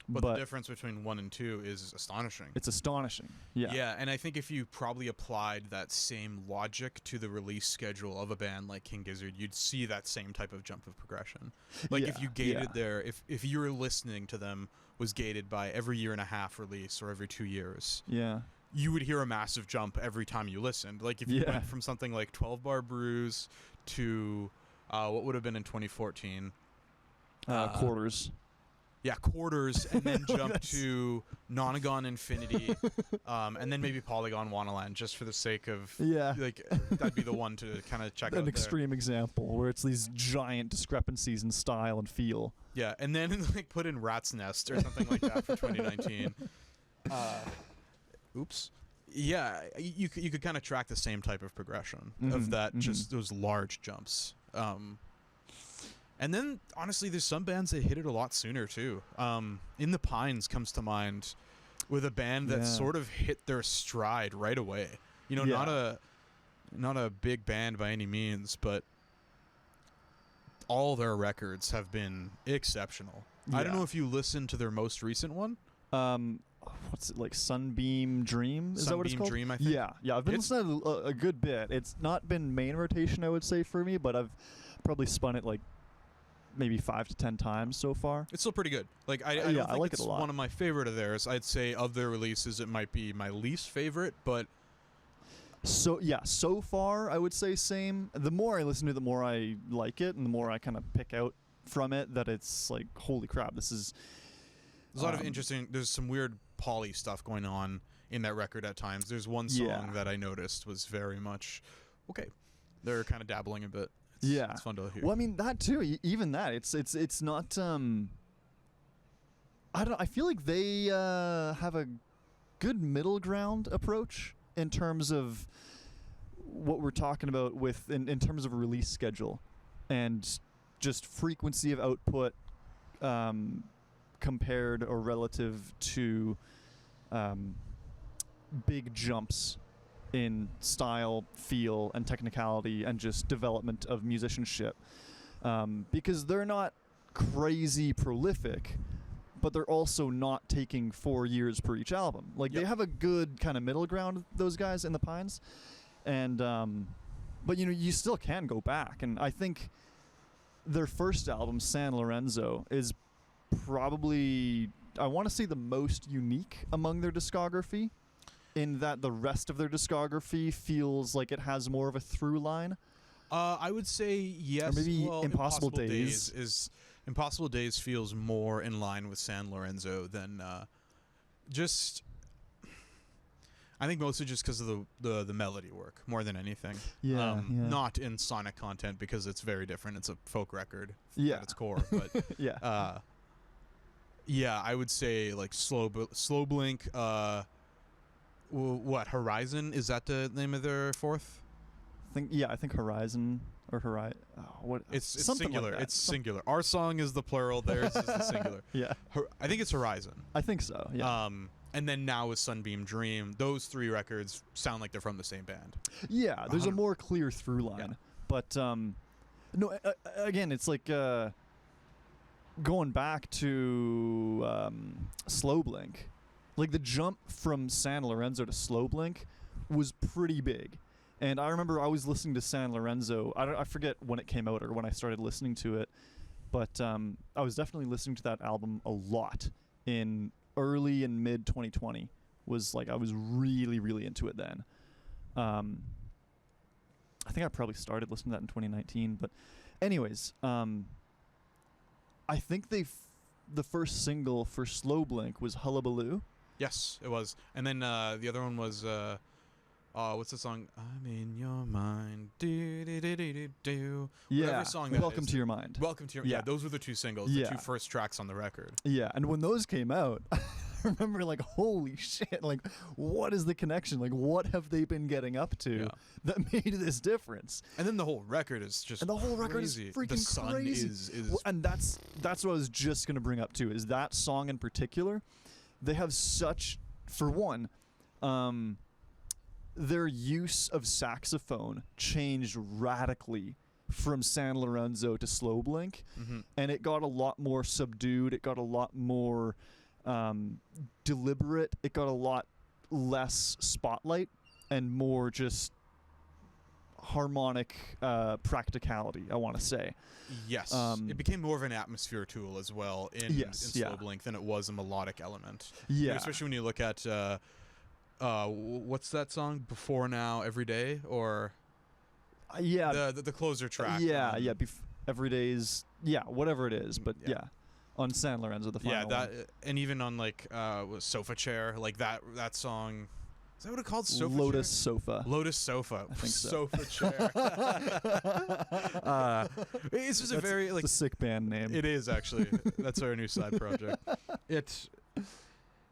But the difference between 1 and 2 is astonishing.
It's astonishing. Yeah.
Yeah, and I think if you probably applied that same logic to the release schedule of a band like King Gizzard, you'd see that same type of jump of progression. Like if you gated if you were listening to them was gated by every year and a half release or every 2 years.
Yeah.
You would hear a massive jump every time you listened. Like if you went from something like 12 Bar Brews to what would have been in 2014.
Quarters.
Yeah, Quarters, and then jump
That's-
to Nonagon Infinity, and then maybe Polygon Wonderland, just for the sake of
Yeah.
like that'd be the one to kind of check out
An
there.
extreme example where it's these giant discrepancies in style and feel.
Yeah, and then like put in Rat's Nest or something like that for 2019. Oops. Yeah, you could kind of track the same type of progression of
Mhm,
that,
mhm.
just those large jumps. And then honestly, there's some bands that hit it a lot sooner too. In the Pines comes to mind with a band that
Yeah.
sort of hit their stride right away. You know,
Yeah.
not a big band by any means, but all their records have been exceptional. I don't
Yeah.
know if you listened to their most recent one,
What's it like? Sunbeam Dream? Is that what it's
Sunbeam
called?
Dream, I think.
Yeah. I've been
It's-
listening to a good bit. It's not been main rotation, I would say, for me, but I've probably spun it like maybe 5 to 10 times so far.
It's still pretty good. Like I
Yeah,
don't
I
think
like it
it's
a lot.
one of my favorite of theirs. I'd say of their releases, it might be my least favorite, but
So yeah, so far I would say same. The more I listen to it, the more I like it, and the more I kind of pick out from it that it's like, holy crap, this is.
there's a lot of
Um,
interesting. There's some weird poly stuff going on in that record at times. There's one song
Yeah.
that I noticed was very much okay. They're kind of dabbling a bit.
Yeah.
It's fun to hear.
Well, I mean that too. Even that, it's not. I don't. I feel like they have a good middle ground approach in terms of what we're talking about with in terms of a release schedule and just frequency of output compared or relative to big jumps in style, feel, and technicality, and just development of musicianship. Because they're not crazy prolific, but they're also not taking 4 years per each album. Like they
Yep.
have a good kind of middle ground, those guys in the Pines, and but you know you still can go back, and I think their first album, San Lorenzo, is probably, I want to say, the most unique among their discography, in that the rest of their discography feels like it has more of a through line.
I would say yes.
maybe
well,
Impossible Days.
is Impossible Days feels more in line with San Lorenzo than just. I think mostly just because of the melody work more than anything.
Yeah, yeah.
Not in sonic content because it's very different. It's a folk record
Yeah.
at its core, but
Yeah.
yeah, I would say like Slow Blink. What Horizon, is that the name of their fourth?
I think Horizon or Horizon. What?
It's
something like
singular.
that.
It's singular. Our song is the plural. Theirs is the singular.
Yeah,
I think it's Horizon.
I think so. Yeah.
And then now with Sunbeam Dream, those three records sound like they're from the same band.
Yeah, there's a
100.
more clear through line. But no, again, it's like going back to Slow Blink. Like the jump from San Lorenzo to Slow Blink was pretty big. And I remember I was listening to San Lorenzo. I forget when it came out or when I started listening to it, but I was definitely listening to that album a lot in early and mid 2020. Was like I was really, really into it then. I think I probably started listening to that in 2019. But anyways, I think the first single for Slow Blink was Hullabaloo.
Yes, it was. And then the other one was what's the song? I'm in your mind. Do do do do do do.
Yeah.
Whatever song that
Welcome
is.
to Your Mind.
Welcome to your. Yeah,
Yeah.
those were the two singles,
Yeah.
the two first tracks on the record.
Yeah, and when those came out, I remember like, holy shit, like, what is the connection? Like, what have they been getting up to
Yeah.
that made this difference?
And then the whole record is just
And the whole record is
crazy.
freaking
The sun
crazy.
is
Well, and that's what I was just gonna bring up too. Is that song in particular? They have such, for one, their use of saxophone changed radically from San Lorenzo to Slow Blink,
Mhm.
and it got a lot more subdued. It got a lot more deliberate. It got a lot less spotlight and more just harmonic practicality, I want to say.
Yes, it became more of an atmosphere tool as well in
Yes,
Slow
yeah.
Blink than it was a melodic element.
Yeah.
Especially when you look at what's that song? Before Now, Every Day, or
Yeah.
the closer track.
Yeah, yeah. Every day's, yeah, whatever it is, but
Yeah.
yeah. on San Lorenzo, the final
Yeah, that
one.
and even on like was Sofa Chair, like that song. Is that what it's called? Sofa
Lotus
Chair?
Sofa.
Lotus Sofa.
I think so.
Sofa Chair. It's just a very like
It's a sick band name.
it is actually. That's our new side project. It's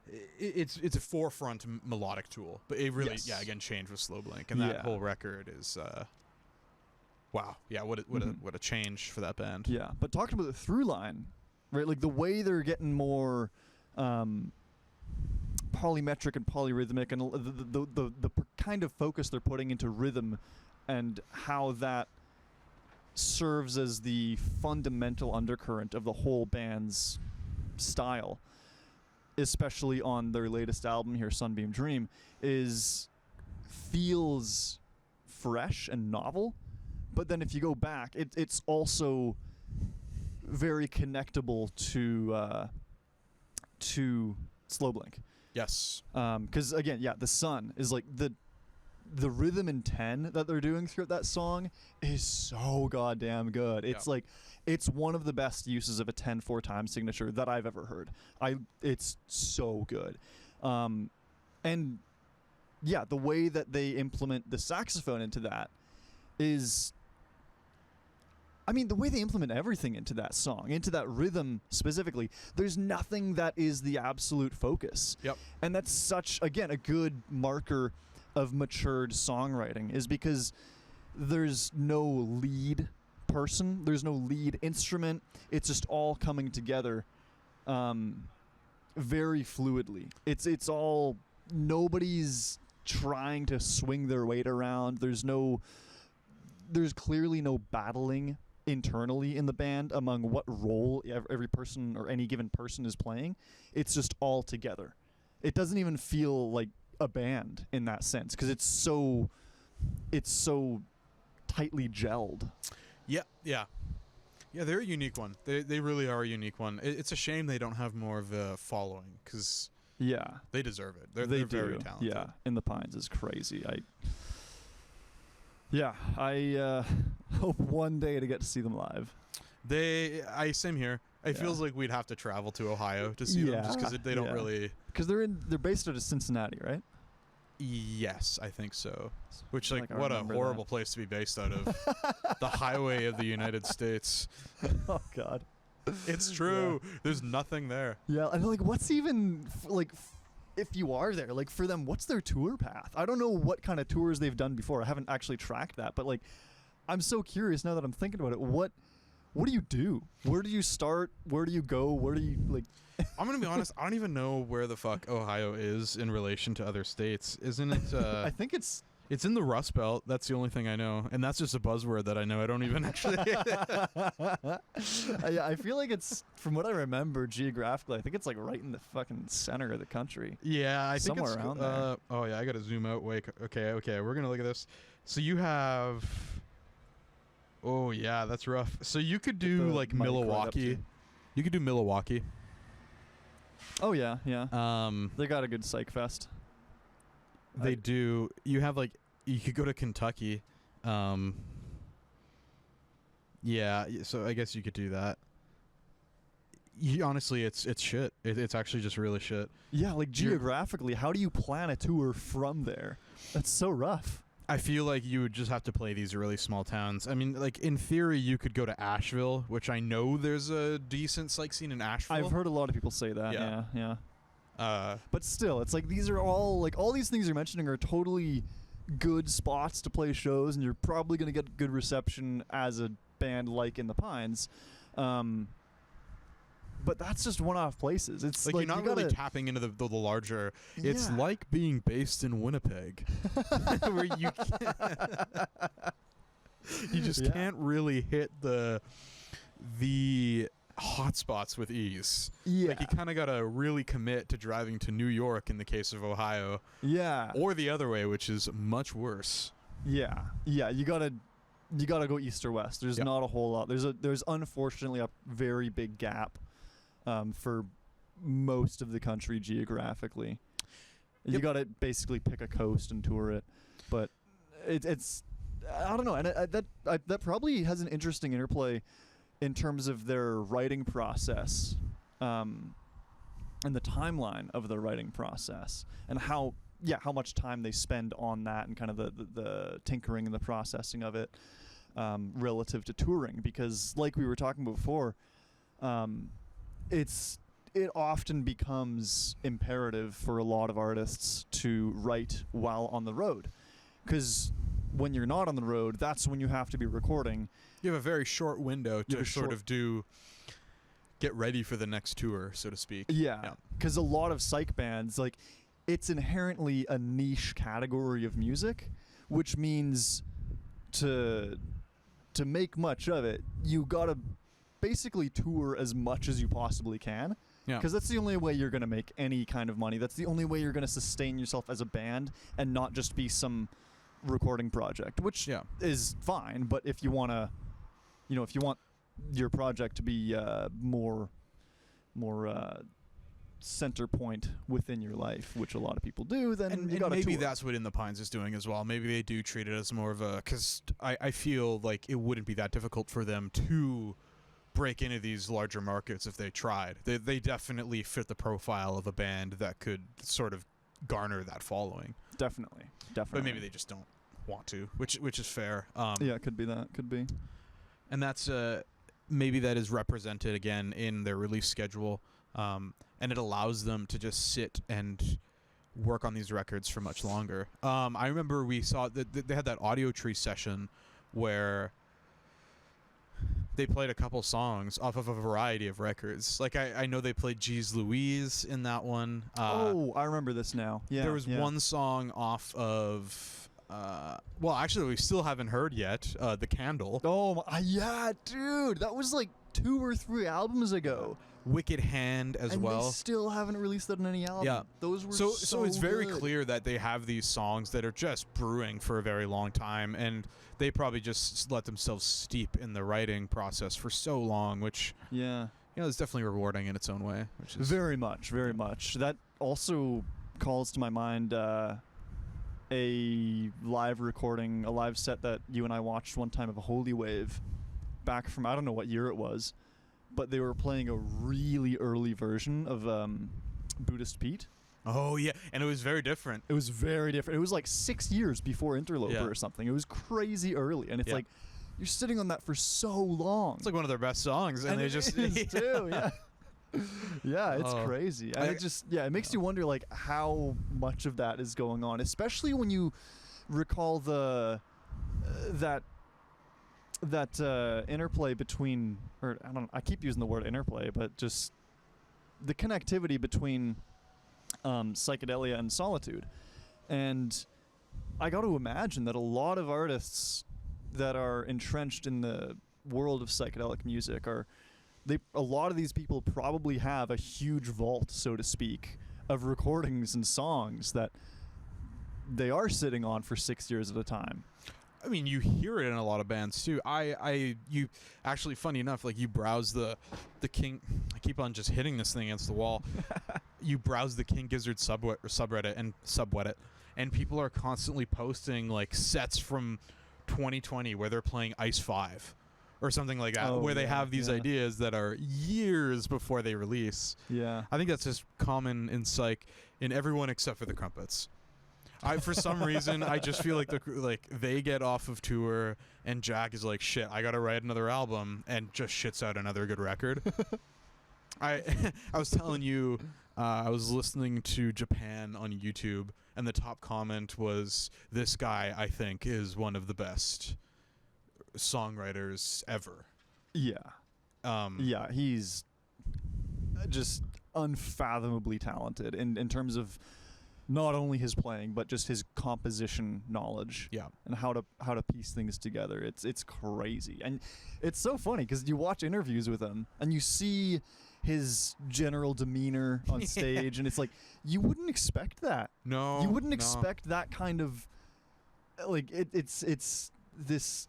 a forefront melodic tool, but it really
Yes.
again changed with Slow Blink, and that
Yeah.
whole record is wow. Yeah, what a change for that band.
Yeah, but talking about the through line, right? Like the way they're getting more polymetric and polyrhythmic, and the kind of focus they're putting into rhythm, and how that serves as the fundamental undercurrent of the whole band's style, especially on their latest album here, Sunbeam Dream, feels fresh and novel. But then if you go back, it's also very connectable to Slow Blink.
Yes.
Because again, the Sun is like the rhythm in 10 that they're doing throughout that song is so goddamn good. It's like it's one of the best uses of a 10/4 time signature that I've ever heard. It's so good. And yeah, the way that they implement the saxophone into that is, I mean, the way they implement everything into that song, into that rhythm specifically, there's nothing that is the absolute focus.
Yep.
And that's such, again, a good marker of matured songwriting, is because there's no lead person, there's no lead instrument. It's just all coming together very fluidly. It's all, nobody's trying to swing their weight around. There's clearly no battling internally in the band among what role every person or any given person is playing. It's just all together. It doesn't even feel like a band in that sense, because it's so tightly gelled.
Yeah, they're a unique one. They really are a unique one. It's a shame they don't have more of a following, because they deserve it. They're
do.
very talented.
Yeah, In the Pines is crazy. I hope one day to get to see them live.
Same here. It feels like we'd have to travel to Ohio to see them, just because they don't really.
Because they're based out of Cincinnati, right?
Yes, I think so. Which,
Like, I
what a
remember
horrible
that.
place to be based out of. The highway of the United States.
Oh God.
It's true. There's nothing there.
Yeah, and like, what's even if you are there, like, for them, what's their tour path? I don't know what kind of tours they've done before. I haven't actually tracked that, but like, I'm so curious now that I'm thinking about it. What do you do? Where do you start? Where do you go? Where do you like?
I'm gonna be honest. I don't even know where the fuck Ohio is in relation to other states. Isn't it?
I think it's
in the Rust Belt. That's the only thing I know, and that's just a buzzword that I know. I don't even actually.
I feel like it's, from what I remember geographically, I think it's like right in the fucking center of the country.
Yeah, I think
Somewhere
it's
around there.
Oh yeah, I gotta zoom out. Wait. Okay. We're gonna look at this. So you have. Oh yeah, that's rough. So you could do
The
like
mic right up
Milwaukee.
to-
You could do Milwaukee.
Oh yeah.
Um,
They got a good psych fest.
They do. You have like you could go to Kentucky. Yeah, so I guess you could do that. Honestly, it's shit. It's actually just really shit.
Yeah, like geographically, how do you plan a tour from there? That's so rough.
I feel like you would just have to play these really small towns. I mean, like, in theory, you could go to Asheville, which I know there's a decent psych scene in Asheville.
I've heard a lot of people say that.
Yeah.
Yeah. But still, it's like these are all, like, all these things you're mentioning are totally good spots to play shows, and you're probably going to get good reception as a band like In the Pines. But that's just one-off places. It's
like,
like
you're not
you
really
gotta,
tapping into the larger. It's
Yeah.
like being based in Winnipeg, where you you just
Yeah.
can't really hit the hot spots with ease.
Yeah.
Like, you kind of gotta really commit to driving to New York in the case of Ohio,
Yeah.
or the other way, which is much worse.
Yeah. Yeah. You gotta go east or west. There's
Yep.
not a whole lot. There's unfortunately a very big gap for most of the country geographically. You
Yep.
gotta basically pick a coast and tour it, but it's I don't know, and that probably has an interesting interplay in terms of their writing process and the timeline of the writing process, and how much time they spend on that, and kind of the tinkering and the processing of it, relative to touring. Because like we were talking about before, it often becomes imperative for a lot of artists to write while on the road, because when you're not on the road, that's when you have to be recording.
You have a very short window to sort of get ready for the next tour, so to speak.
Yeah, because a lot of psych bands, like, it's inherently a niche category of music, which means to make much of it, you gotta basically tour as much as you possibly can.
Yeah.
Because that's the only way you're going to make any kind of money. That's the only way you're going to sustain yourself as a band and not just be some recording project, which is fine. But if you want to, if you want your project to be more center point within your life, which a lot of people do, then
and
you got to
maybe
tour.
that's what In the Pines is doing as well. Maybe they do treat it as more of a, because I feel like it wouldn't be that difficult for them to break into these larger markets if they tried. They definitely fit the profile of a band that could sort of garner that following.
Definitely.
But maybe they just don't want to, which is fair.
Yeah, it could be that. Could be.
And that's maybe that is represented again in their release schedule, and it allows them to just sit and work on these records for much longer. I remember we saw that they had that Audio Tree session where they played a couple songs off of a variety of records. Like, I know they played Jeez Louise in that one.
I remember this now. Yeah.
There was one song off of, well, actually, we still haven't heard yet, The Candle.
Oh, yeah, dude. That was like 2 or 3 albums ago.
Wicked Hand as
and
well.
They still haven't released that on any album.
Yeah.
Those were
so it's very
good.
clear that they have these songs that are just brewing for a very long time, and they probably just let themselves steep in the writing process for so long, which is definitely rewarding in its own way. Which is
very much. That also calls to my mind a live recording, a live set that you and I watched one time of a Holy Wave back from, I don't know what year it was, but they were playing a really early version of Buddhist Pete.
Oh, yeah, and it was very different.
It was very different. It was like 6 years before Interloper or something. It was crazy early, and it's like, you're sitting on that for so long.
It's like one of their best songs, and they just
is too, yeah, it's crazy. And it makes you wonder, like, how much of that is going on, especially when you recall the that interplay between, or I keep using the word interplay, but just the connectivity between psychedelia and solitude. And I got to imagine that a lot of artists that are entrenched in the world of psychedelic music a lot of these people probably have a huge vault, so to speak, of recordings and songs that they are sitting on for 6 years at a time.
I mean, you hear it in a lot of bands too. You actually, funny enough, like, you browse the King. I keep on just hitting this thing against the wall. You browse the King Gizzard subreddit, and people are constantly posting like sets from 2020 where they're playing Ice 5 or something like that, where they have these ideas that are years before they release.
Yeah,
I think that's just common in psych in everyone except for the Crumpets. For some reason, I just feel like they get off of tour, and Jack is like, shit, I gotta write another album, and just shits out another good record. I was telling you, I was listening to Japan on YouTube, and the top comment was, "This guy, I think, is one of the best songwriters ever."
Yeah, he's just unfathomably talented in terms of not only his playing, but just his composition knowledge.
Yeah.
And how to piece things together. It's crazy. And it's so funny because you watch interviews with him and you see his general demeanor on stage, and it's like, you wouldn't expect that.
No.
You wouldn't expect that kind of, like, it's this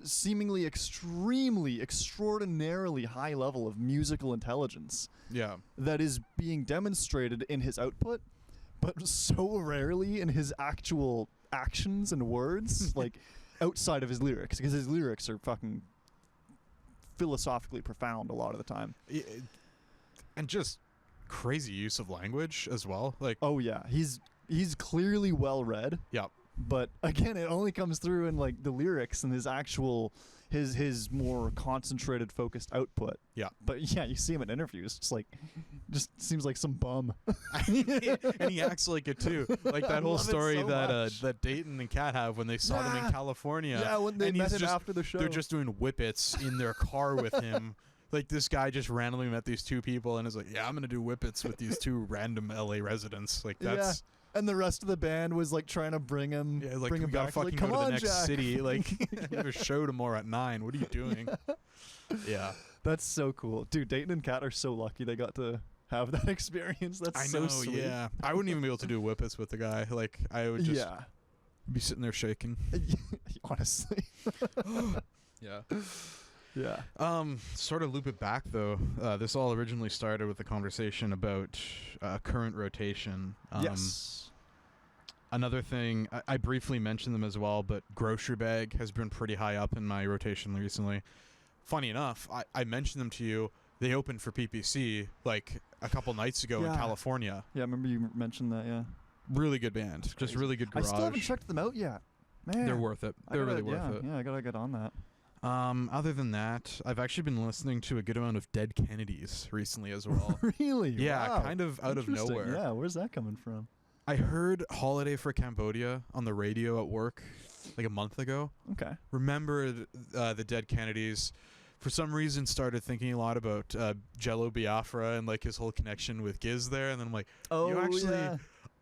seemingly extremely, extraordinarily high level of musical intelligence.
Yeah.
That is being demonstrated in his output, but so rarely in his actual actions and words, like outside of his lyrics, because his lyrics are fucking philosophically profound a lot of the time.
And just crazy use of language as well. Like,
Oh yeah, he's clearly well read.
yeah,
But again, it only comes through in like the lyrics and his actual his more concentrated, focused output.
Yeah.
But yeah, you see him in interviews, it's like just seems like some bum.
and he acts like it too. Like
I
that whole
love it
story
so
that
much.
that Dayton and Kat have when they saw them in
Yeah.
California.
Yeah, when they
and
met
he's
him
just-
after the show.
They're just doing whippets in their car with him. Like, this guy just randomly met these two people and is like, yeah, I'm gonna do whippets with these two random LA residents. Like, that's
and the rest of the band was like trying to bring him,
yeah, like
bring
we
him
gotta
back.
fucking
Like,
go
come
to the
on,
next
Jack.
city. Like, you have a show tomorrow at 9. What are you doing? Yeah.
That's so cool, dude. Dayton and Kat are so lucky they got to have that experience. That's
I
so
know,
sweet.
yeah. I wouldn't even be able to do whippets with the guy. Like, I would just
Yeah.
be sitting there shaking.
Honestly.
Yeah.
Yeah.
Sort of loop it back though. This all originally started with a conversation about current rotation.
Yes.
Another thing, I briefly mentioned them as well, but Grocery Bag has been pretty high up in my rotation recently. Funny enough, I mentioned them to you. They opened for PPC like a couple nights ago in
Yeah.
California.
Yeah, I remember you mentioned that, yeah.
Really good band. Just
crazy.
really good
I
garage.
still haven't checked them out yet. Man.
They're worth it.
I
They're
gotta-
really worth it.
Yeah, I gotta get on that.
Other than that, I've actually been listening to a good amount of Dead Kennedys recently as well.
Really?
Yeah,
Wow.
kind of out of
Interesting.
nowhere.
Yeah, where's that coming from?
I heard Holiday for Cambodia on the radio at work like a month ago.
Okay.
Remember the Dead Kennedys. For some reason, started thinking a lot about Jello Biafra and like his whole connection with Giz there. And then I'm like,
Oh,
actually-
yeah.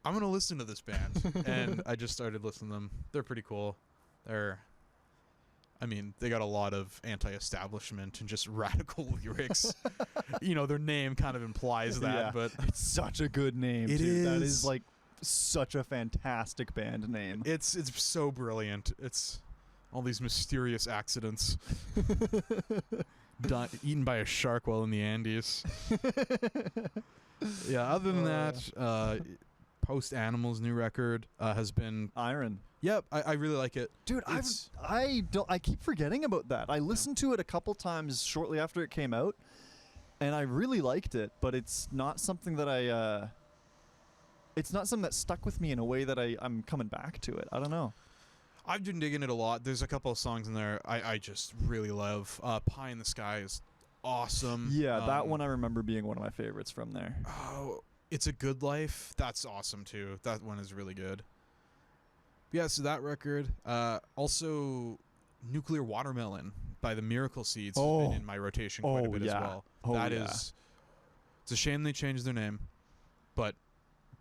I'm going to listen to this band. And I just started listening to them. They're pretty cool. They got a lot of anti-establishment and just radical lyrics. Their name kind of implies that,
Yeah.
but
It's such a good name,
It
too. That
is.
is like such a fantastic band name.
it's so brilliant. It's all these mysterious accidents. Eaten by a shark while in the Andes. Yeah, other than that, Post Animals' new record has been...
Iron.
Yep, I really like it.
Dude,
It's-
I keep forgetting about that. I listened to it a couple times shortly after it came out, and I really liked it, but it's not something that it's not something that stuck with me in a way that I'm coming back to it. I don't know.
I've been digging it a lot. There's a couple of songs in there I just really love. Pie in the Sky is awesome.
Yeah, that one I remember being one of my favorites from there.
Oh, It's a Good Life. That's awesome too. That one is really good. Yeah, so that record. Also, Nuclear Watermelon by the Miracle Seeds has been in my rotation quite a bit as well. That is. It's a shame they changed their name, but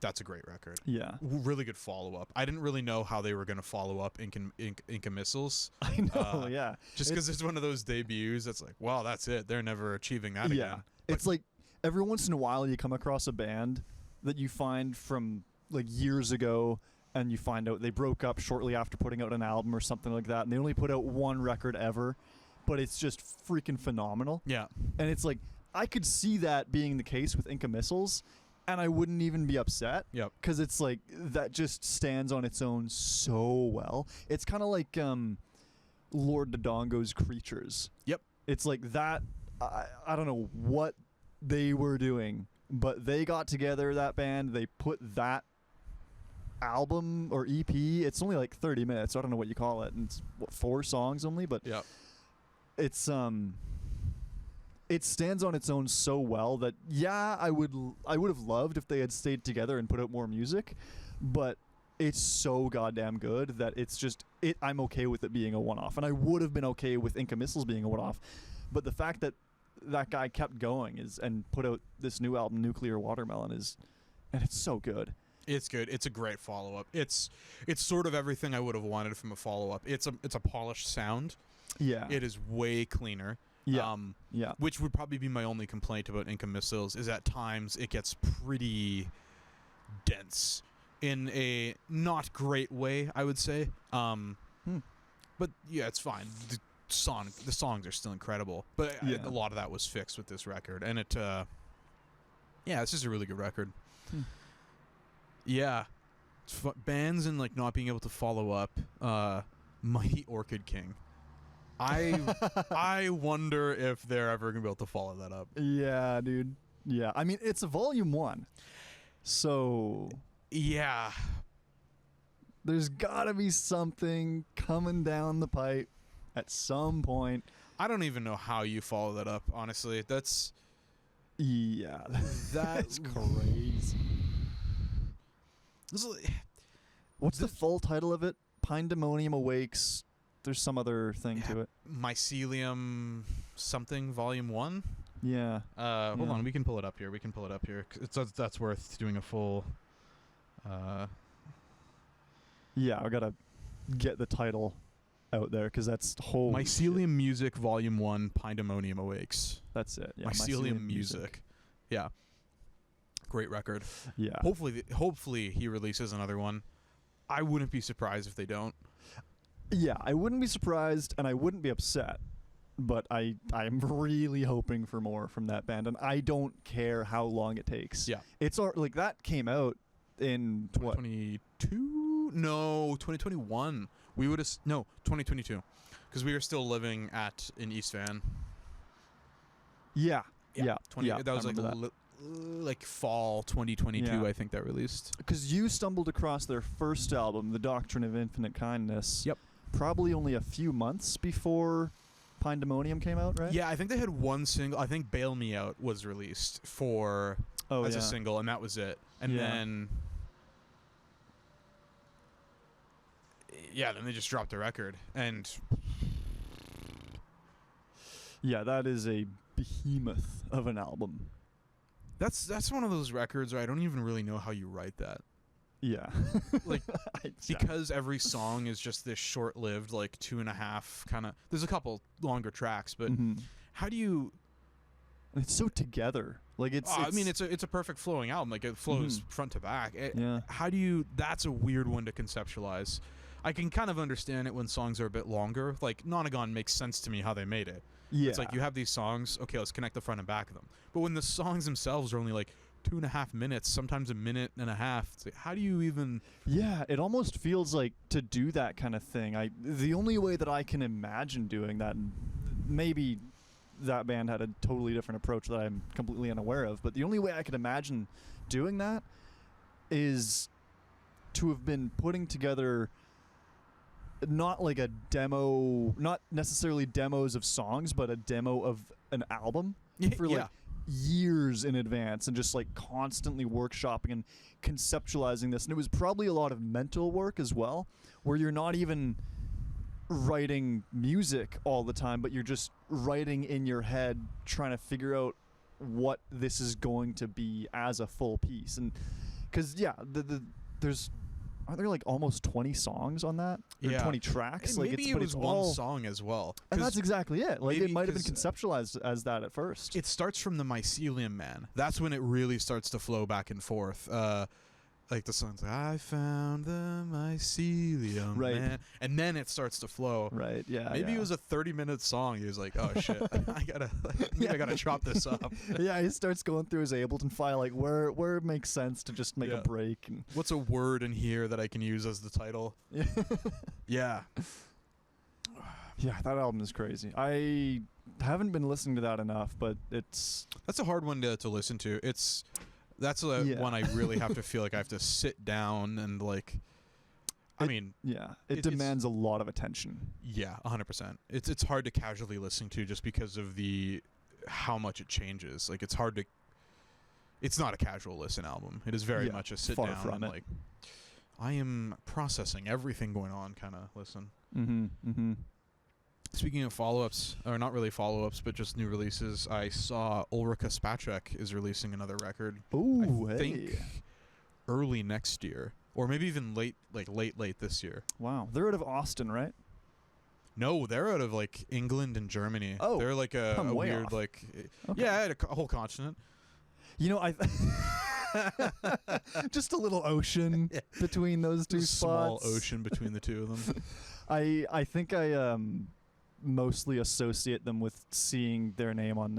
that's a great record.
Yeah.
Really good follow-up. I didn't really know how they were going to follow up Inca Missiles.
I know, yeah.
Just because it's one of those debuts that's like, wow, that's it. They're never achieving that again.
It's like every once in a while you come across a band that you find from like years ago, and you find out they broke up shortly after putting out an album or something like that, and they only put out one record ever, but it's just freaking phenomenal.
Yeah.
And it's like, I could see that being the case with Inca Missiles, and I wouldn't even be upset.
Yep.
Because it's like, that just stands on its own so well. It's kind of like Lord Dodongo's Creatures.
Yep.
It's like that. I don't know what they were doing, but they got together, that band, they put that album or EP, it's only like 30 minutes, so I don't know what you call it, and it's, 4 songs only, but
Yep.
it's it stands on its own so well that I would have loved if they had stayed together and put out more music, but it's so goddamn good that it's just I'm okay with it being a one-off, and I would have been okay with Inca Missiles being a one-off, but the fact that that guy kept going and put out this new album, Nuclear Watermelon, and it's so good.
It's good. It's a great follow-up. It's sort of everything I would have wanted from a follow-up. It's a polished sound.
Yeah.
It is way cleaner.
Yeah. Yeah.
Which would probably be my only complaint about Inca Missiles, is at times it gets pretty dense in a not great way, I would say. But yeah, it's fine. The songs are still incredible, but a lot of that was fixed with this record, and it's just a really good record. Yeah, bands and like not being able to follow up. Mighty Orchid King. I wonder if they're ever gonna be able to follow that up.
Yeah, dude. Yeah, I mean it's a volume 1, so
Yeah,
there's gotta be something coming down the pipe at some point.
I don't even know how you follow that up. Honestly, that's
Yeah,
that's
crazy.
this is-
What's the full title of it? Pandemonium Awakes. There's some other thing to it.
Mycelium something Volume 1.
Yeah.
Hold
Yeah.
on, we can pull it up here. 'Cause that's worth doing a full.
Yeah, I gotta get the title out there because that's whole
Mycelium Music Volume 1, Pandemonium Awakes.
That's it. Yeah,
Mycelium Music. Yeah. Great record.
Yeah.
Hopefully he releases another one. I wouldn't be surprised if they don't.
Yeah, I wouldn't be surprised and I wouldn't be upset. But I'm really hoping for more from that band, and I don't care how long it takes.
Yeah.
It's like that came out in what?
2022? No, 2021. We would have 2022, because we were still living in East Van.
Yeah. Yeah.
20.
Yeah,
That was
I
like
remember
like fall 2022.
Yeah.
I think that released.
Because you stumbled across their first album, The Doctrine of Infinite Kindness.
Yep.
Probably only a few months before Pandemonium came out, right?
Yeah, I think they had one single. I think "Bail Me Out" was released as a single, and that was it. And
Yeah.
then, then they just dropped the record. And
Yeah, that is a behemoth of an album.
that's one of those records where I don't even really know how you write that.
Yeah.
Like, because every song is just this short-lived, like 2.5 kind of. There's a couple longer tracks, but
Mhm.
how do you?
It's so together. Like it's
I mean, it's a perfect flowing album. Like it flows front to back.
yeah.
How do you? That's a weird one to conceptualize. I can kind of understand it when songs are a bit longer. Like Nonagon makes sense to me how they made it.
Yeah.
It's like you have these songs. Okay, let's connect the front and back of them. But when the songs themselves are only like 2.5 minutes, sometimes a minute and a half. It's like, how do you even?
Yeah, it almost feels like to do that kind of thing. The only way that I can imagine doing that, and maybe that band had a totally different approach that I'm completely unaware of, but the only way I could imagine doing that is to have been putting together not like a demo, not necessarily demos of songs, but a demo of an album for like years in advance and just like constantly workshopping and conceptualizing this. And it was probably a lot of mental work as well, where you're not even writing music all the time, but you're just writing in your head, trying to figure out what this is going to be as a full piece. And because there's aren't there like almost 20 songs on that? Or 20 tracks?
And
like
maybe
it's,
it was one song as well.
And that's exactly it. Like it might have been
'cause
conceptualized as that at first.
it starts from the Mycelium Man. That's when it really starts to flow back and forth. Like the song's like, I found the Mycelium
Right.
Man. And then it starts to flow.
Right, yeah.
Maybe
yeah.
it was a 30-minute song. He was like, oh shit, I gotta chop this up.
Yeah, he starts going through his Ableton file, like where it makes sense to just make
Yeah.
a break. And
What's a word in here that I can use as the title? Yeah.
yeah, that album is crazy. I haven't been listening to that enough, but it's
That's a hard one to listen to. That's one I really have to feel like I have to sit down and like. I mean,
yeah, it
It's-
demands a lot of attention.
yeah, 100%. It's hard to casually listen to just because of how much it changes. Like it's hard to. It's not a casual listen album. It is very
Yeah,
much a sit
far
down
from
and
it.
like. I am processing everything going on. Kind of listen.
Mm-hmm. Mm-hmm.
Speaking of follow-ups, or not really follow-ups, but just new releases, I saw Ulrika Spacek is releasing another record.
Ooh,
I
hey.
think early next year, or maybe even late this year.
Wow, they're out of Austin, right?
No, they're out of like England and Germany.
Oh,
they're like
I'm
a
way
weird
off.
like,
Okay.
yeah, a whole continent.
You know, just a little ocean between those two
There's a small
spots.
ocean between the two of them.
I think I mostly associate them with seeing their name on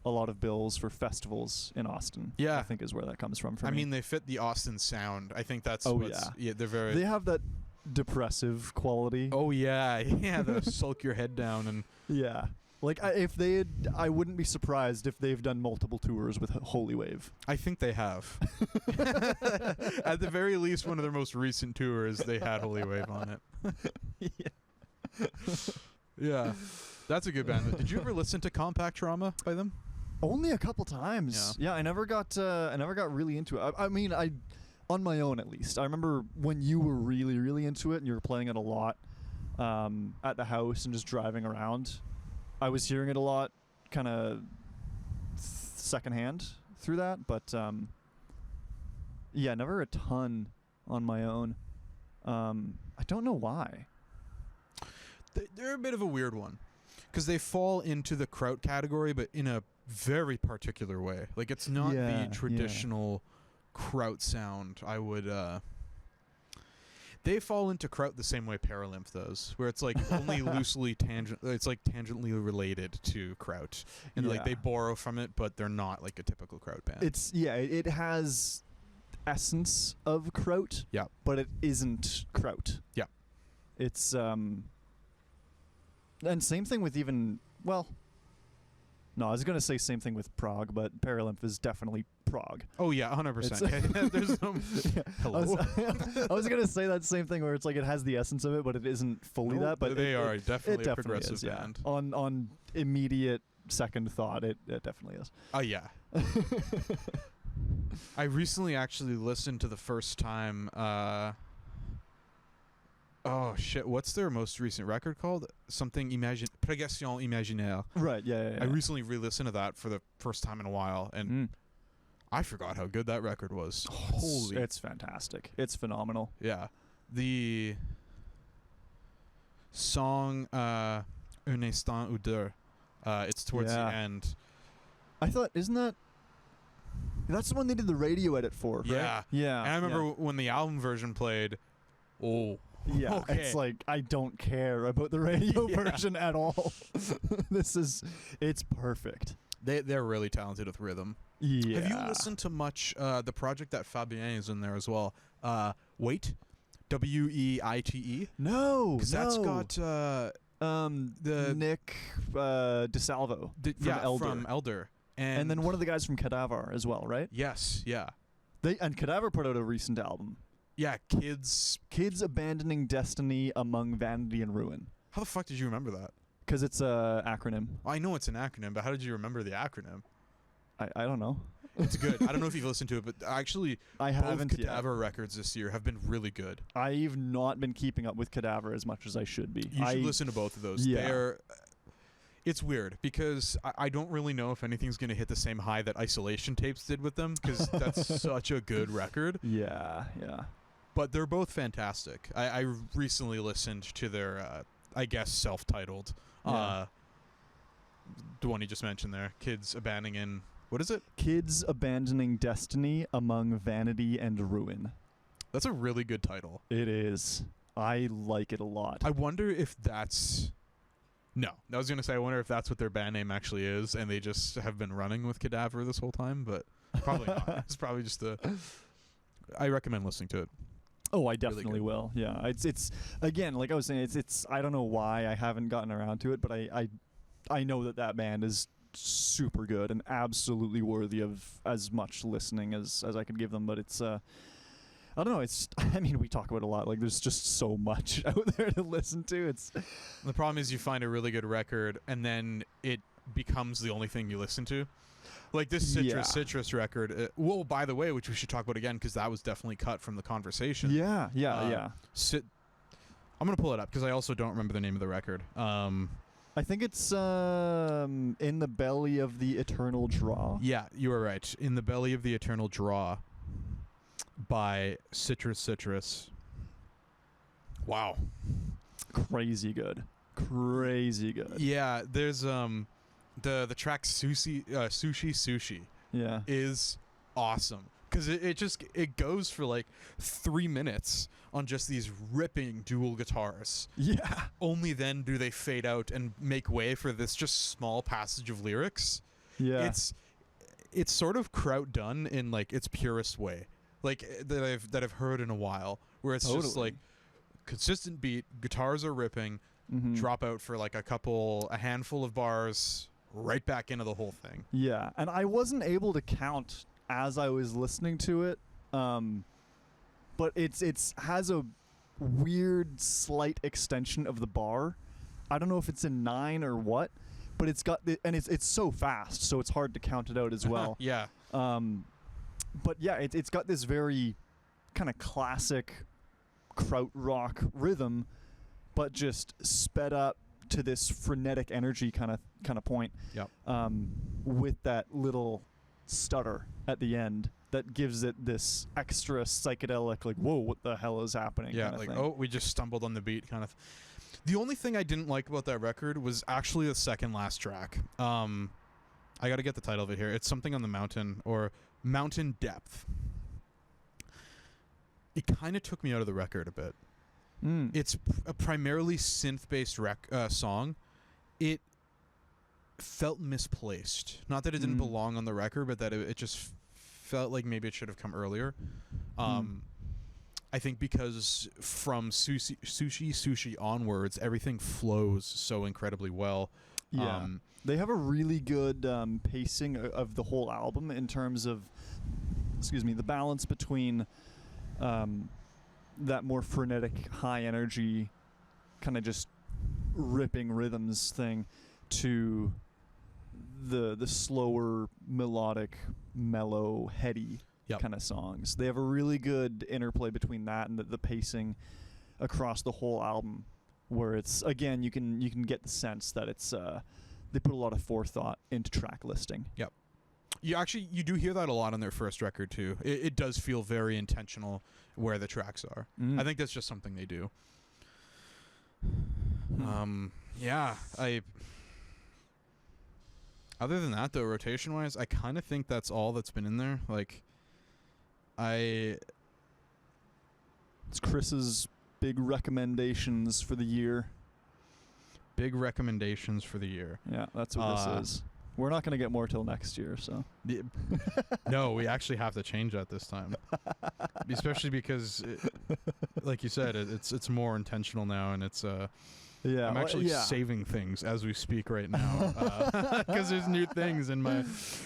a lot of bills for festivals in Austin.
Yeah.
I think is where that comes from for
I
me.
mean, they fit the Austin sound. I think that's
Oh,
what's,
yeah.
they're very.
They have that depressive quality.
Oh yeah, yeah. The sulk your head down and
Yeah. Like I wouldn't be surprised if they've done multiple tours with Holy Wave.
I think they have. At the very least, one of their most recent tours, they had Holy Wave on it.
Yeah.
Yeah, that's a good band. Did you ever listen to Compact Trauma by them?
Only a couple times. Yeah, I never got really into it. I mean, I on my own at least. I remember when you were really, really into it and you were playing it a lot at the house and just driving around. I was hearing it a lot, kind of secondhand through that, but yeah, never a ton on my own. I don't know why.
They're a bit of a weird one because they fall into the kraut category, but in a very particular way. Like it's not
Yeah,
the traditional kraut sound. I would. They fall into kraut the same way Paralymph does, where it's like only loosely it's like tangentially related to kraut, and like they
Yeah.
borrow from it, but they're not like a typical kraut band.
It has essence of kraut.
Yeah.
But it isn't kraut.
Yeah.
It's and same thing with no, I was gonna say same thing with Prague, but Paralymph is definitely Prague.
oh yeah, 100%. There's no hello.
I was gonna say that same thing where it's like it has the essence of it, but it isn't fully
No,
that. But
they
it
are definitely a
definitely
progressive
is, yeah.
band.
On immediate second thought, it definitely is.
Oh yeah. I recently actually listened to the first time. Oh shit! What's their most recent record called? Something Progression Imaginaire.
Right. Yeah.
I recently re-listened to that for the first time in a while, and I forgot how good that record was. Holy,
it's fantastic. It's phenomenal.
yeah. The song Un instant ou deux. It's towards the
Yeah.
end.
I thought, that's the one they did the radio edit for, right?
Yeah.
Yeah.
And I remember when the album version played. Oh.
Yeah,
Okay.
it's like I don't care about the radio
Yeah.
version at all. It's perfect.
They're really talented with rhythm.
Yeah.
Have you listened to much the project that Fabien is in there as well? Wait, Weite,
No,
because that's got the
Nick DeSalvo
from Elder,
and then one of the guys from Cadaver as well, right?
yes, yeah,
And Cadaver put out a recent album,
yeah, Kids.
Kids Abandoning Destiny Among Vanity and Ruin,
How the fuck did you remember that?
because it's a acronym.
I know it's an acronym, but how did you remember the acronym?
I don't know.
It's good. I don't know if you've listened to it, but actually,
I
both
haven't yet.
Cadaver records this year have been really good.
I've not been keeping up with Cadaver as much as I should be.
You should listen to both of those.
Yeah.
It's weird because I don't really know if anything's going to hit the same high that Isolation Tapes did with them, because that's such a good record.
Yeah.
But they're both fantastic. I recently listened to their, I guess, self-titled,
Yeah.
the one you just mentioned there, Kids Abandoning, what is it?
Kids Abandoning Destiny Among Vanity and Ruin.
That's a really good title.
It is. I like it a lot.
I wonder if that's... No. I was going to say, I wonder if that's what their band name actually is, and they just have been running with Cadaver this whole time, but probably not. It's probably just a... I recommend listening to it.
Oh, I definitely
good.
will. Yeah, it's again, like I was saying, it's I don't know why I haven't gotten around to it, but I know that band is super good and absolutely worthy of as much listening as I could give them. But it's I don't know. It's I mean, we talk about it a lot. Like there's just so much out there to listen to. It's
The problem is you find a really good record, and then it becomes the only thing you listen to. Like this Citrus record. Well, by the way, which we should talk about again, because that was definitely cut from the conversation.
yeah.
I'm going to pull it up because I also don't remember the name of the record.
I think it's In the Belly of the Eternal Draw.
Yeah, you were right. In the Belly of the Eternal Draw by Citrus. Wow.
Crazy good. Crazy good.
Yeah, there's the track Sushi
Yeah.
is awesome because it goes for like 3 minutes on just these ripping dual guitars.
Yeah.
Only then do they fade out and make way for this just small passage of lyrics.
Yeah.
It's sort of kraut done in like its purest way, like that I've heard in a while, where it's just
Totally.
like consistent beat, guitars are ripping,
Mhm.
drop out for like a handful of bars, right back into the whole thing.
Yeah, and I wasn't able to count as I was listening to it, but it's has a weird slight extension of the bar. I don't know if it's in 9 or what, but it's got and it's so fast, so it's hard to count it out as well.
Yeah.
But yeah, it's got this very kind of classic krautrock rhythm, but just sped up to this frenetic energy kind of point.
Yep.
With that little stutter at the end that gives it this extra psychedelic, like, whoa, what the hell is happening?
Yeah,
kinda
like,
thing.
oh, we just stumbled on the beat kind of. The only thing I didn't like about that record was actually the second last track. I got to get the title of it here. It's something on the mountain, or Mountain Depth. It kind of took me out of the record a bit. It's a primarily synth-based song. It felt misplaced. Not that it didn't belong on the record, but that it just felt like maybe it should have come earlier. I think because from sushi onwards, everything flows so incredibly well.
Yeah. They have a really good pacing of the whole album in terms of, the balance between that more frenetic, high energy, kind of just ripping rhythms thing to the slower, melodic, mellow, heady kind of songs. They have a really good interplay between that and the pacing across the whole album, where it's, again, you can get the sense that it's they put a lot of forethought into track listing.
Yep. You do hear that a lot on their first record too. It does feel very intentional where the tracks are. I think that's just something they do. Yeah, other than that though, rotation wise, I kind of think that's all that's been in there. Like,
it's Chris's big recommendations for the year.
Big recommendations for the year.
Yeah, that's what this is. We're not going to get more till next year, so.
No, we actually have to change that this time. Especially because, like you said, it's more intentional now, and it's
yeah,
I'm actually saving things as we speak right now, because there's new things in my.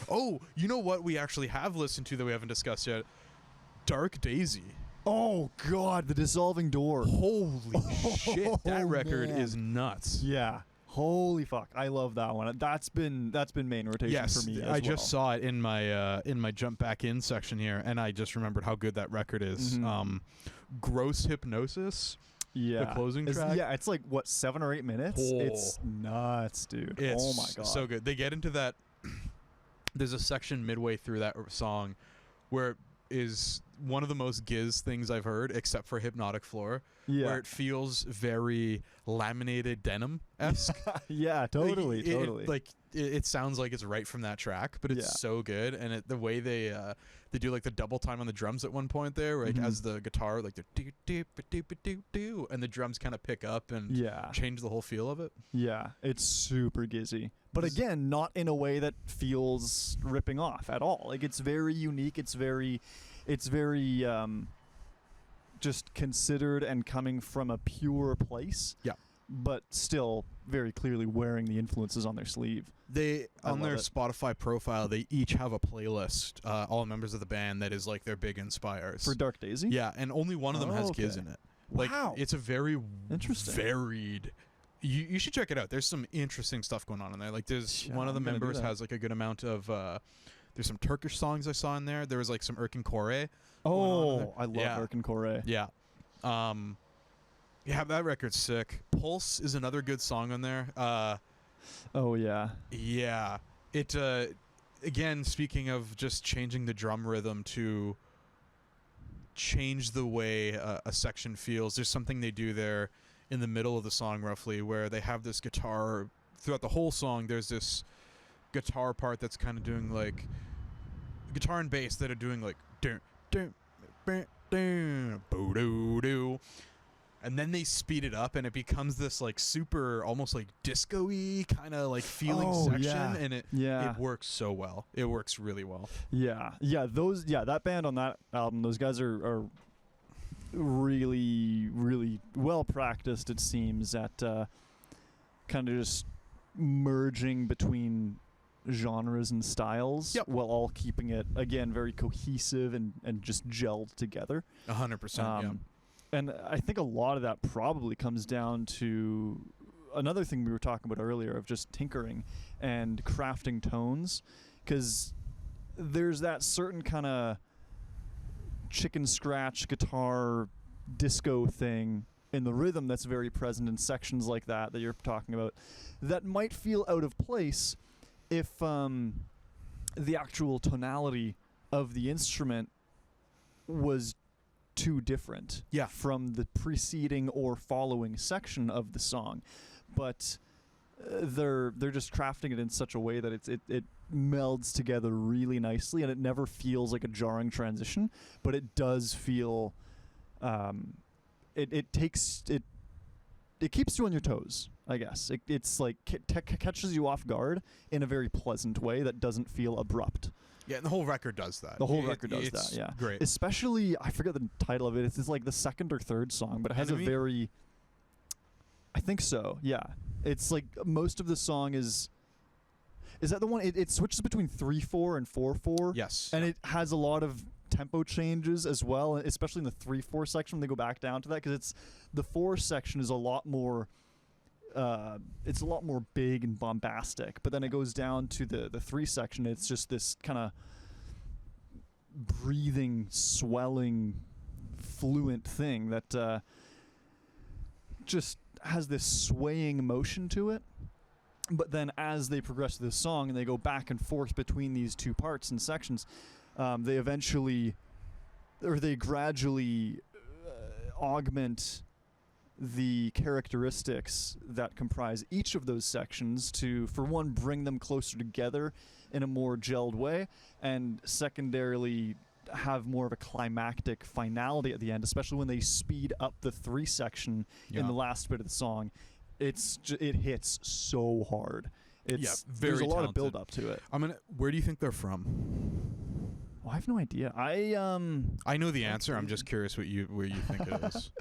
Oh, you know what we actually have listened to that we haven't discussed yet? Dark Daisy.
Oh God, The Dissolving Door.
Holy shit, that record
man.
is nuts.
Yeah. Holy fuck, I love that one. That's been main rotation for me.
I just saw it in my jump back in section here, and I just remembered how good that record is. Gross Hypnosis.
Yeah,
the closing track.
Yeah, it's like what, 7 or 8 minutes.
Oh.
It's nuts, dude.
It's
oh my god,
so good. They get into that. There's a section midway through that song where it is one of the most Giz things I've heard, except for Hypnotic Floor, where it feels very laminated denim-esque.
Yeah, totally.
It sounds like it's right from that track, but it's so good, and the way they do like the double time on the drums at one point there, like as the guitar, like the do do do do do, and the drums kind of pick up and change the whole feel of it. Yeah,
it's super Gizzy, but again, not in a way that feels ripping off at all. Like, it's very unique. It's very just considered and coming from a pure place.
Yeah.
But still very clearly wearing the influences on their sleeve.
They, on their Spotify profile, they each have a playlist, all members of the band, that is like their big inspires.
For Dark Daisy?
Yeah, and only one of them has Giz in it. Like,
wow.
It's a very
interesting,
varied. You should check it out. There's some interesting stuff going on in there. Like, there's one of the members has like a good amount of there's some Turkish songs I saw in there. There was like some Erkin Koray.
Oh, I love Erkin Koray.
Yeah. Yeah, that record's sick. Pulse is another good song on there.
Oh yeah.
Yeah. It again, speaking of just changing the drum rhythm to change the way a section feels, there's something they do there in the middle of the song roughly where they have this guitar throughout the whole song. There's this guitar part that's kind of doing like guitar and bass that are doing like dun dun dun dun boo doo doo, and then they speed it up and it becomes this like super almost like disco-y kind of like feeling section, and it works so well. It works really well.
That band on that album, those guys are really, really well practiced, it seems, at kind of just merging between genres and styles,
Yep.
while all keeping it, again, very cohesive and just gelled together.
100%. Yeah.
And I think a lot of that probably comes down to another thing we were talking about earlier, of just tinkering and crafting tones, because there's that certain kind of chicken scratch guitar disco thing in the rhythm that's very present in sections like that you're talking about, that might feel out of place if the actual tonality of the instrument was too different
Yeah.
from the preceding or following section of the song. But they're just crafting it in such a way that it melds together really nicely, and it never feels like a jarring transition, but it does feel it keeps you on your toes, I guess. It's like catches you off guard in a very pleasant way that doesn't feel abrupt.
Yeah, and the whole record does that.
The whole record does
it's
that, yeah.
Great.
Especially, I forget the title of it. It's like the second or third song, but it has
Enemy?
a very... I think so, yeah. It's like most of the song is... Is that the one? It switches between 3/4 and 4/4.
Yes.
And it has a lot of tempo changes as well, especially in the 3/4 section when they go back down to that, because it's the 4 section is a lot more... it's a lot more big and bombastic, but then it goes down to the 3 section. It's just this kind of breathing, swelling, fluent thing that just has this swaying motion to it. But then as they progress through the song and they go back and forth between these two parts and sections, they gradually augment the characteristics that comprise each of those sections to, for one, bring them closer together in a more gelled way, and secondarily have more of a climactic finality at the end, especially when they speed up the 3 section in the last bit of the song. It hits so hard. There's
very
a lot
talented.
of build up to it.
Where do you think they're from?
Oh, I have no idea. I
know the answer. I'm just curious where you think it is.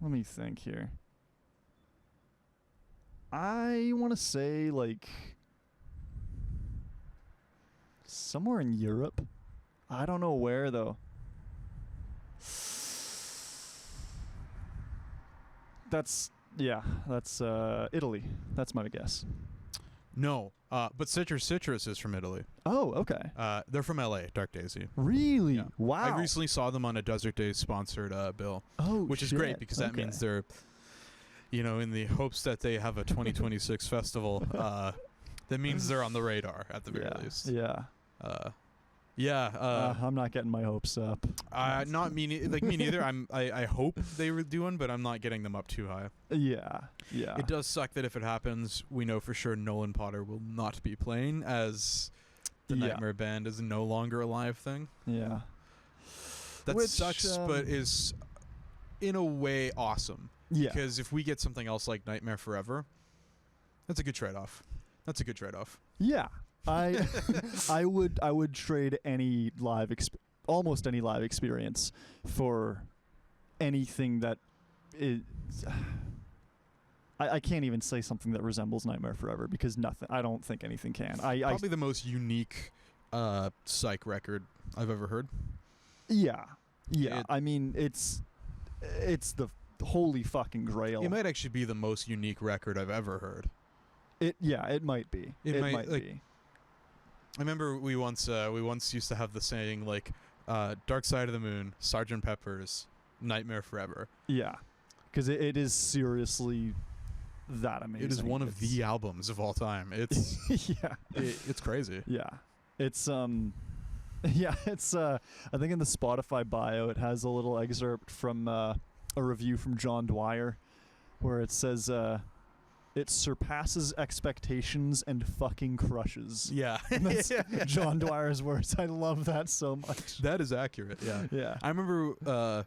Let me think here. I want to say like somewhere in Europe. I don't know where though. That's Italy. That's my guess.
No, but Citrus is from Italy.
Oh, okay.
They're from LA, Dark Daisy.
Really?
Yeah.
Wow.
I recently saw them on a Desert Days sponsored bill.
Oh,
which is great because that means they're, in the hopes that they have a 2026 festival. That means they're on the radar at the very least.
Yeah.
Yeah.
I'm not getting my hopes up.
Not me. Me neither. I hope they were doing, but I'm not getting them up too high.
Yeah. Yeah.
It does suck that if it happens, we know for sure Nolan Potter will not be playing, as the Nightmare Band is no longer a live thing.
Yeah.
That sucks, but is in a way awesome.
Yeah.
Because if we get something else like Nightmare Forever, that's a good trade-off.
Yeah. I would trade any almost any live experience for anything that is. I can't even say something that resembles Nightmare Forever, because I don't think anything can.
Probably the most unique psych record I've ever heard.
Yeah. I mean, it's the holy fucking grail.
It might actually be the most unique record I've ever heard.
It might be. It might be.
I remember we once used to have the saying like, "Dark Side of the Moon, Sgt. Pepper's, Nightmare Forever."
Yeah, because it is seriously that amazing.
It is one of the albums of all time. It's it's crazy.
Yeah, it's it's I think in the Spotify bio it has a little excerpt from a review from John Dwyer, where it says. It surpasses expectations and fucking crushes.
Yeah.
And that's John Dwyer's words. I love that so much.
That is accurate, yeah.
Yeah.
I remember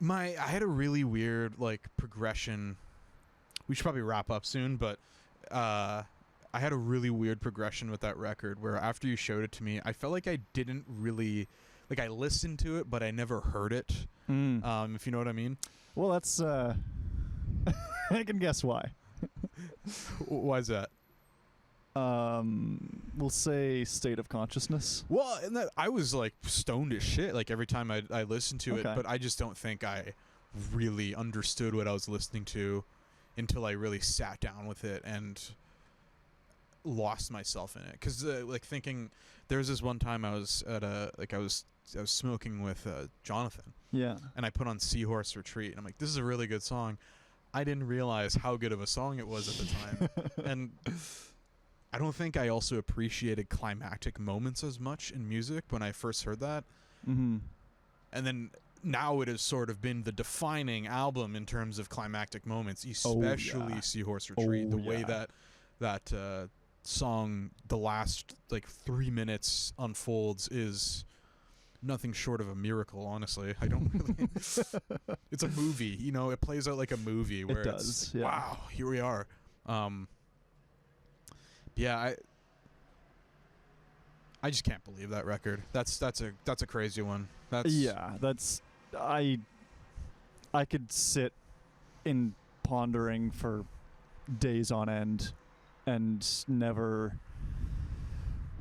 I had a really weird progression. We should probably wrap up soon, but I I had a really weird progression with that record where after you showed it to me, I felt like I didn't really like I listened to it, but I never heard it. If you know what I mean.
Well, that's I can guess why.
Why is that?
We'll say state of consciousness.
Well, and that I was like stoned as shit like every time I listened to it,
Okay.
but I just don't think I really understood what I was listening to until I really sat down with it and lost myself in it. Because like thinking, there was this one time I was at I was smoking with Jonathan,
Yeah.
and I put on Seahorse Retreat, and I'm like, this is a really good song. I didn't realize how good of a song it was at the time. And I don't think I also appreciated climactic moments as much in music when I first heard that.
Mm-hmm.
And then now it has sort of been the defining album in terms of climactic moments, especially Seahorse Retreat. The way that song, the last like 3 minutes unfolds is nothing short of a miracle, honestly. I don't really it's a movie, you know, it plays out like a movie where it's wow, here we are. Yeah, I just can't believe that record. That's a crazy one. That's
I could sit in pondering for days on end and never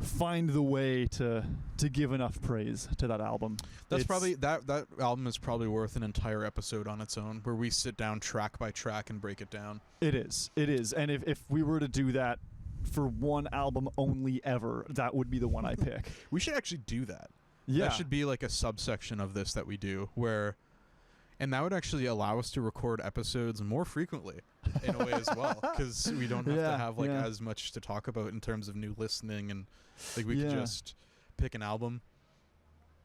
find the way to give enough praise to that album.
That's probably that album is probably worth an entire episode on its own, where we sit down track by track and break it down.
It is. And if we were to do that for one album only ever, that would be the one I pick.
We should actually do that.
Yeah.
That should be like a subsection of this that we do, and that would actually allow us to record episodes more frequently in a way as well, because we don't have to have like as much to talk about in terms of new listening, and like we could just pick an album,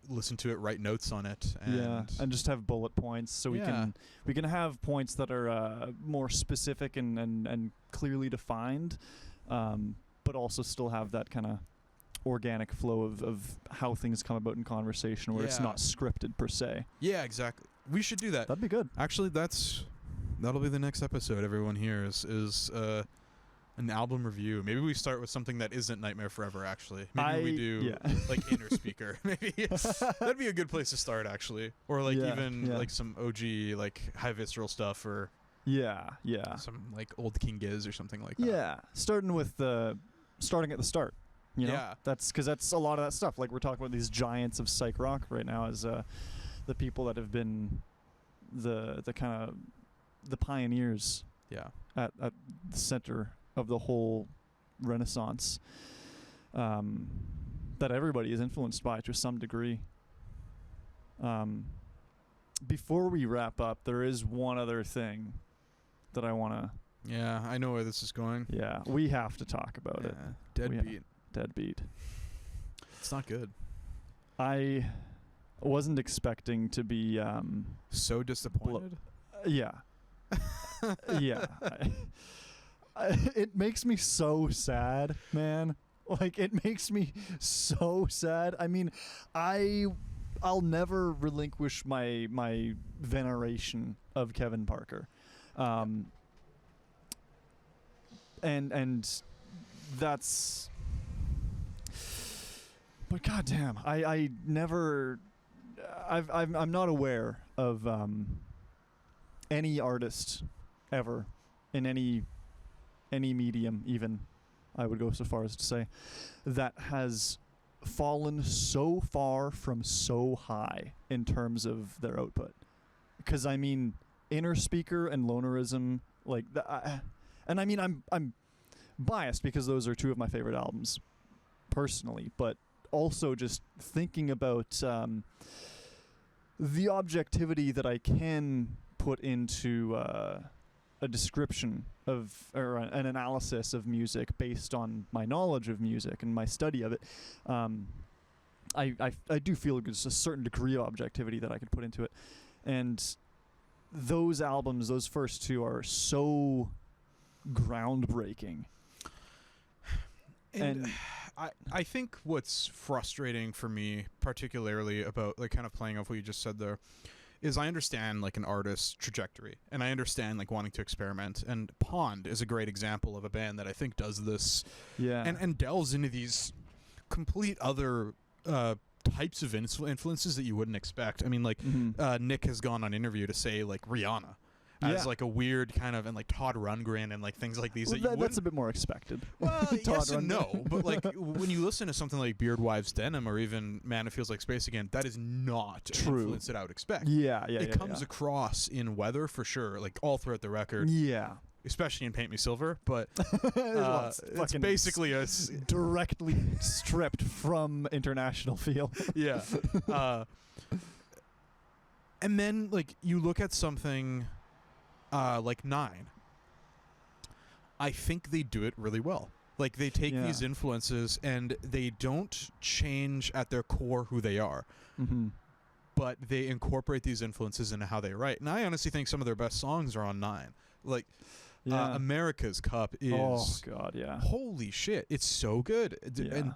listen to it, write notes on it,
and just have bullet points so we can have points that are more specific and clearly defined, but also still have that kind of organic flow of how things come about in conversation where it's not scripted per se.
Yeah, exactly. We should do that.
That'd be good.
Actually, that'll be the next episode everyone hears is an album review. Maybe we start with something that isn't Nightmare Forever, actually. Maybe we do like Inner Speaker. Maybe that'd be a good place to start, actually. Or like like some OG like High Visceral stuff, or some like old King Giz or something like that.
Yeah, starting at the start. You know? That's because that's a lot of that stuff. Like we're talking about these giants of psych rock right now as the people that have been the kind of the pioneers at the center of the whole renaissance that everybody is influenced by to some degree. Before we wrap up, there is one other thing that I want to...
Yeah, I know where this is going.
Yeah, we have to talk about it. Deadbeat.
It's not good.
I wasn't expecting to be...
so disappointed?
Yeah. It makes me so sad, man. Like, it makes me so sad. I mean, I'll never relinquish my veneration of Kevin Parker. And that's... But goddamn, I never... I'm not aware of any artist ever in any medium, even I would go so far as to say, that has fallen so far from so high in terms of their output. Because I mean, Inner Speaker and Lonerism, like and I mean I'm biased because those are two of my favorite albums personally, but also just thinking about the objectivity that I can put into a description of or an analysis of music based on my knowledge of music and my study of it. I do feel there's a certain degree of objectivity that I could put into it, and those albums, those first two, are so groundbreaking.
And I think what's frustrating for me, particularly about like kind of playing off what you just said there, is I understand like an artist's trajectory, and I understand like wanting to experiment. And Pond is a great example of a band that I think does this,
Yeah.
and delves into these complete other types of influences that you wouldn't expect. I mean, like Nick has gone on interview to say like Rihanna as like a weird kind of, and like Todd Rundgren and like things like these.
Well, that's a bit more expected.
Well,
Todd
yes and
Rundgren.
no, but like when you listen to something like Beard Wives Denim or even Man It Feels Like Space Again, that is not an
True.
influence that I would expect.
Yeah,
It comes across in Weather for sure, like all throughout the record,
Yeah.
especially in Paint Me Silver. But
Well,
it's
fucking
basically
directly stripped from International feel.
yeah. And then like you look at something like 9. I think they do it really well. Like they take
Yeah.
these influences and they don't change at their core who they are, but they incorporate these influences into how they write. And I honestly think some of their best songs are on 9. Like America's Cup is
Oh God, yeah.
holy shit, it's so good. And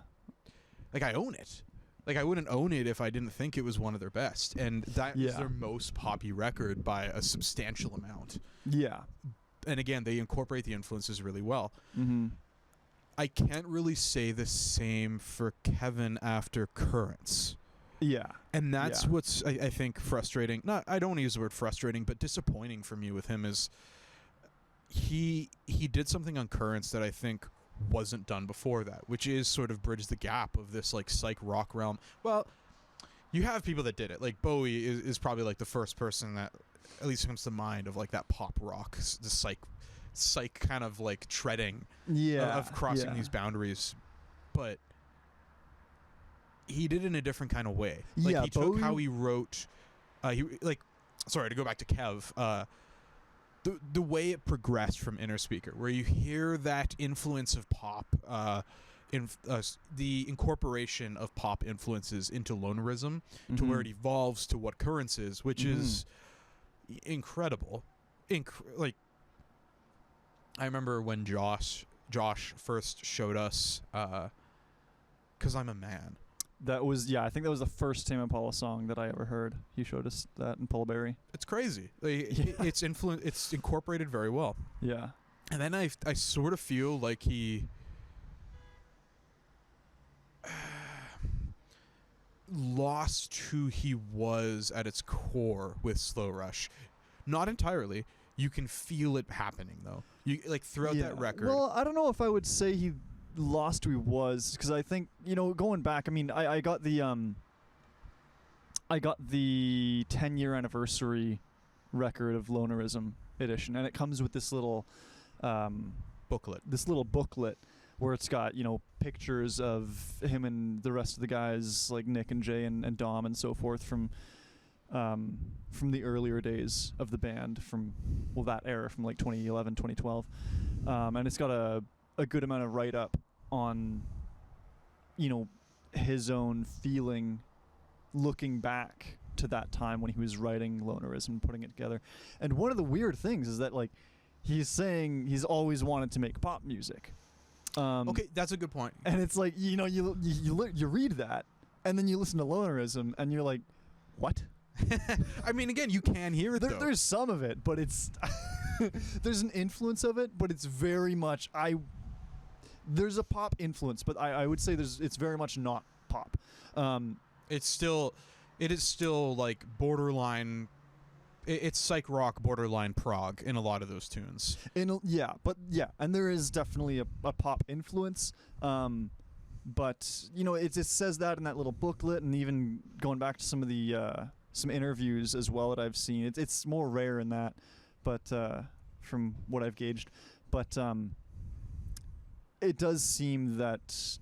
like I own it. Like I wouldn't own it if I didn't think it was one of their best, and that is their most poppy record by a substantial amount.
Yeah.
And again, they incorporate the influences really well.
Mm-hmm.
I can't really say the same for Kevin after Currents.
Yeah.
And that's what's I think frustrating. I don't want to use the word frustrating, but disappointing for me with him is he did something on Currents that I think wasn't done before that, which is sort of bridge the gap of this like psych rock realm. Well, you have people that did it. Like Bowie is probably like the first person that at least comes to mind of like that pop rock, the psych kind of like treading of crossing these boundaries. But he did it in a different kind of way. Like he took how he wrote sorry, to go back to Kev, the way it progressed from Inner Speaker, where you hear that influence of pop, the incorporation of pop influences into Lonerism, to where it evolves to what Currents is, which is incredible. Like, I remember when Josh first showed us, 'Cause I'm a Man.
That was I think that was the first Tame Impala song that I ever heard. He showed us that in Pullberry.
It's crazy. Like, it's incorporated very well.
Yeah.
And then I sort of feel like he lost who he was at its core with Slow Rush. Not entirely. You can feel it happening though. You like throughout that record.
Well, I don't know if I would say he lost who he was, because I think, going back, I mean, I got the 10-year anniversary record of Lonerism edition, and it comes with this little booklet where it's got pictures of him and the rest of the guys like Nick and Jay and Dom and so forth from the earlier days of the band, from that era, from like 2011 2012, and it's got a good amount of write-up on his own feeling looking back to that time when he was writing Lonerism and putting it together. And one of the weird things is that like he's saying he's always wanted to make pop music.
Okay, that's a good point.
And it's like, you read that and then you listen to Lonerism and you're like, what?
I mean, again, you can hear it though.
There's some of it, but it's there's an influence of it, but it's very much there's a pop influence, but I would say it's very much not pop.
It is still like borderline. It's psych rock, borderline prog in a lot of those tunes.
And there is definitely a pop influence. But it says that in that little booklet, and even going back to some of the some interviews as well that I've seen, it's more rare in that, but from what I've gauged, but it does seem that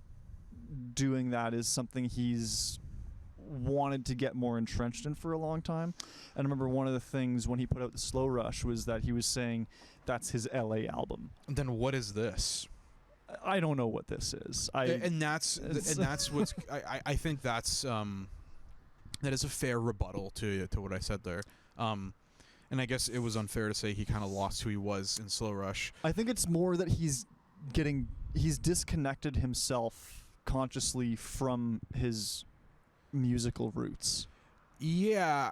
doing that is something he's wanted to get more entrenched in for a long time. And I remember one of the things when he put out the Slow Rush was that he was saying that's his LA album.
Then what is this?
I don't know what this is.
And that's what's I think that's that is a fair rebuttal to what I said there. And I guess it was unfair to say he kind of lost who he was in Slow Rush.
I think it's more that he's disconnected himself consciously from his musical roots.
Yeah,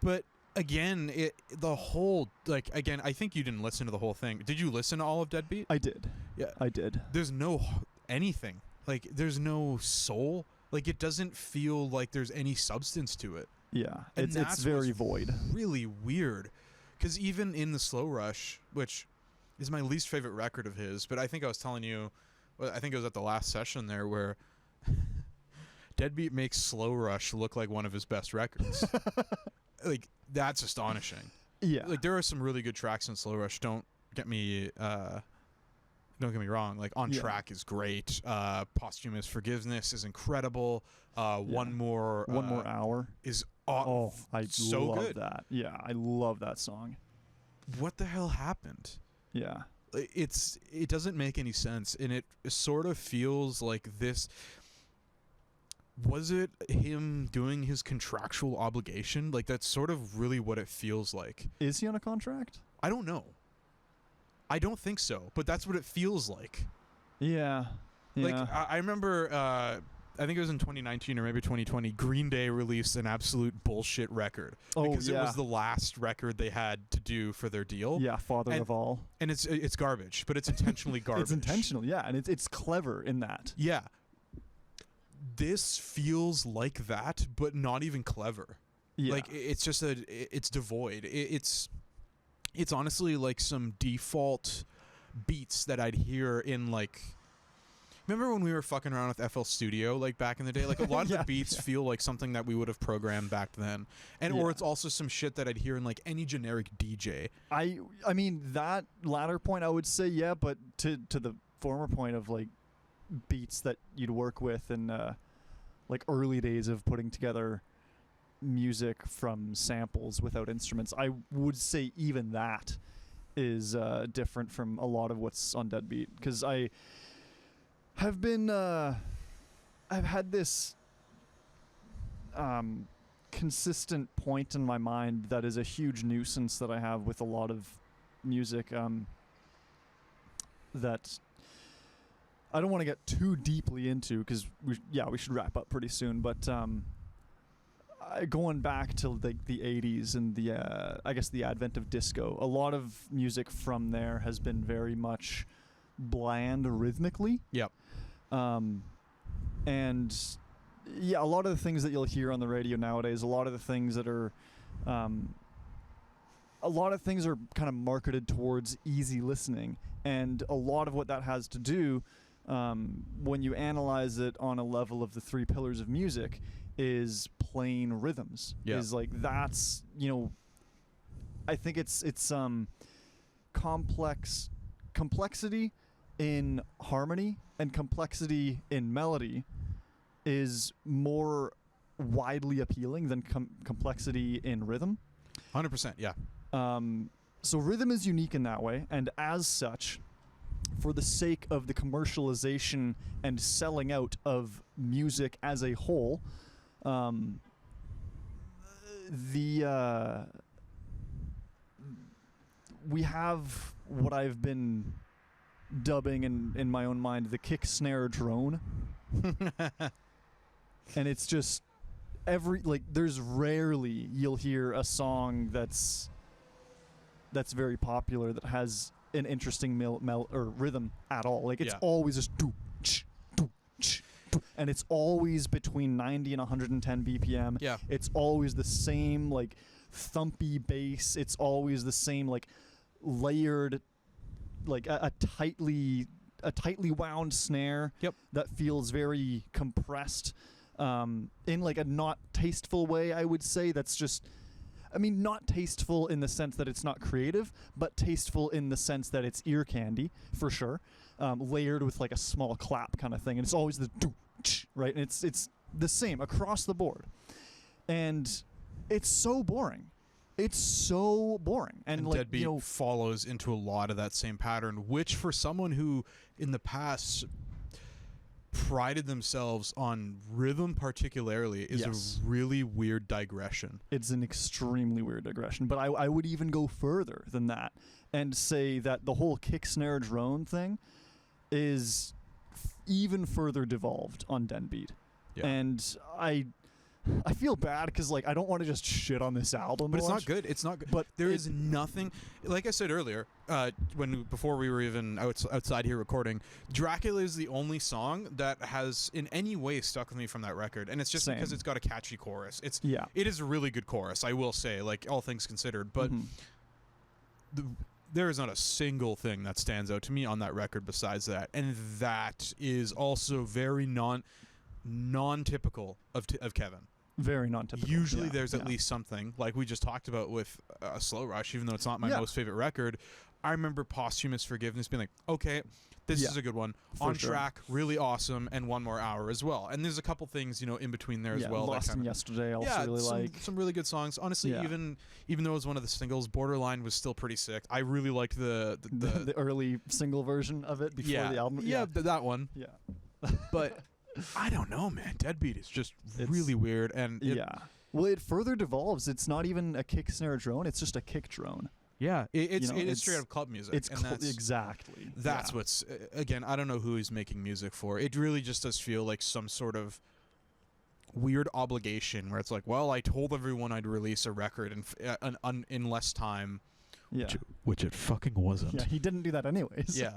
But again, the whole, like, again, I think you didn't listen to the whole thing. Did you listen to all of Deadbeat?
I did.
Yeah.
I did.
There's no anything. Like, there's no soul. Like, it doesn't feel like there's any substance to it.
Yeah.
And
It's
that's
very
what's
void.
Really weird. Because even in the Slow Rush, which is my least favorite record of his, but I think I was telling you, I think it was at the last session there where Deadbeat makes Slow Rush look like one of his best records. Like, that's astonishing.
Yeah.
Like, there are some really good tracks in Slow Rush. Don't get me wrong. Like, On
Yeah.
Track is great. Posthumous Forgiveness is incredible. One more
hour.
is
I
so
love
good.
that. Yeah, I love that song.
What the hell happened?
Yeah.
It doesn't make any sense, and it sort of feels like this. Was it him doing his contractual obligation? Like, that's sort of really what it feels like.
Is he on a contract?
I don't know. I don't think so, but that's what it feels like.
Yeah.
Like, I remember, I think it was in 2019 or maybe 2020, Green Day released an absolute bullshit record. Because it was the last record they had to do for their deal.
Yeah, Father of All.
And it's garbage, but it's intentionally garbage.
It's intentional, yeah, and it's clever in that.
Yeah. This feels like that, but not even clever.
Yeah.
Like, it's just it's devoid. It's honestly like some default beats that I'd hear in, like, remember when we were fucking around with FL Studio, like, back in the day? Like, a lot of the beats feel like something that we would have programmed back then. And or it's also some shit that I'd hear in, like, any generic DJ.
I mean, that latter point I would say, yeah, but to the former point of, like, beats that you'd work with in like early days of putting together music from samples without instruments, I would say even that is different from a lot of what's on Deadbeat, because I have been I've had this consistent point in my mind that is a huge nuisance that I have with a lot of music that I don't want to get too deeply into, because we should wrap up pretty soon, but going back to the 80s and I guess the advent of disco, a lot of music from there has been very much bland rhythmically.
Yep.
And yeah, a lot of the things that you'll hear on the radio nowadays, a lot of things are kind of marketed towards easy listening, and a lot of what that has to do, when you analyze it on a level of the three pillars of music, is plain rhythms.
Yeah.
Is like, that's, I think it's complexity in harmony and complexity in melody is more widely appealing than complexity in rhythm.
100%, yeah.
So rhythm is unique in that way, and as such, for the sake of the commercialization and selling out of music as a whole, we have what I've been dubbing in my own mind the kick snare drone. And it's just there's rarely you'll hear a song that's very popular that has an interesting or rhythm at all. Like, it's always just do, ch, ch, and it's always between 90 and 110 BPM.
Yeah.
It's always the same, like, thumpy bass. It's always the same, like, layered, like a tightly wound snare.
Yep.
That feels very compressed, in like a not tasteful way, I would say. That's just, I mean, not tasteful in the sense that it's not creative, but tasteful in the sense that it's ear candy, for sure. Layered with like a small clap kind of thing. And it's always the do, ch, right? And it's the same across the board. And it's so boring. It's so boring. And like,
Deadbeat follows into a lot of that same pattern, which for someone who in the past prided themselves on rhythm particularly is a really weird digression.
It's an extremely weird digression, but I would even go further than that and say that the whole kick snare drone thing is even further devolved on Deadbeat.
Yeah.
And I feel bad because like I don't want to just shit on this album,
But it's not
much,
good. It's not good.
But
There is nothing. Like I said earlier, before we were even outside here recording, Dracula is the only song that has in any way stuck with me from that record, and it's just because
Same.
it's got a catchy chorus.
Yeah.
It is a really good chorus, I will say. Like all things considered, but
Mhm.
there is not a single thing that stands out to me on that record besides that, and that is also very non-typical of Kevin.
Very non-typical.
Usually
Yeah,
there's
yeah.
at least something, like we just talked about with Slow Rush, even though it's not my
Yeah.
most favorite record. I remember Posthumous Forgiveness being like, okay, this
Yeah,
is a good one.
for
On
sure.
track, really awesome, and one more hour as well. And there's a couple things, in between there as well.
Lost
that
in
kind of,
Yesterday. I also really like.
some really good songs. Honestly,
Yeah.
even though it was one of the singles, Borderline was still pretty sick. I really liked the
The early single version of it before the album.
Yeah, that one.
Yeah.
But I don't know, man. Deadbeat is just
It's-
really weird, and
Yeah. Well, it further devolves. It's not even a kick snare drone. It's just a kick drone.
it is
it's
straight up club music.
It's
and that's,
exactly.
That's
yeah.
what's again. I don't know who he's making music for. It really just does feel like some sort of weird obligation where it's like, well, I told everyone I'd release a record in less time,
Yeah.
which it fucking wasn't.
Yeah. He didn't do that anyways.
Yeah.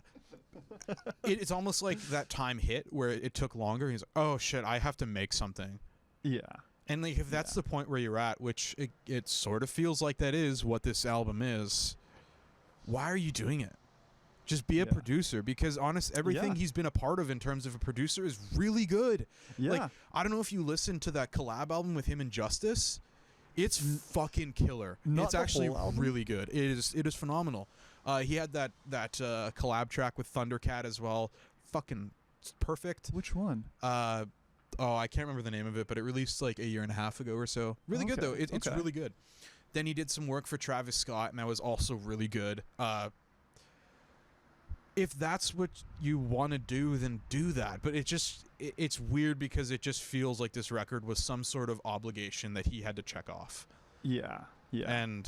It's almost like that time hit where it took longer. He's like, oh shit, I have to make something.
Yeah.
And like, if that's
Yeah.
the point where you're at, which it sort of feels like that is what this album is, why are you doing it? Just be a
Yeah.
producer, because everything
Yeah.
he's been a part of in terms of a producer is really good.
Yeah.
Like, I don't know if you listened to that collab album with him and Justice. It's fucking killer.
Not
It's
the
actually
whole album?
really good. It is phenomenal. He had that collab track with Thundercat as well. Fucking perfect.
Which one?
I can't remember the name of it, but it released like a year and a half ago or so. Really good
Okay,
though. It's
okay.
really good. Then he did some work for Travis Scott, and that was also really good. If that's what you want to do, then do that. But it's weird because it just feels like this record was some sort of obligation that he had to check off.
Yeah. Yeah.
And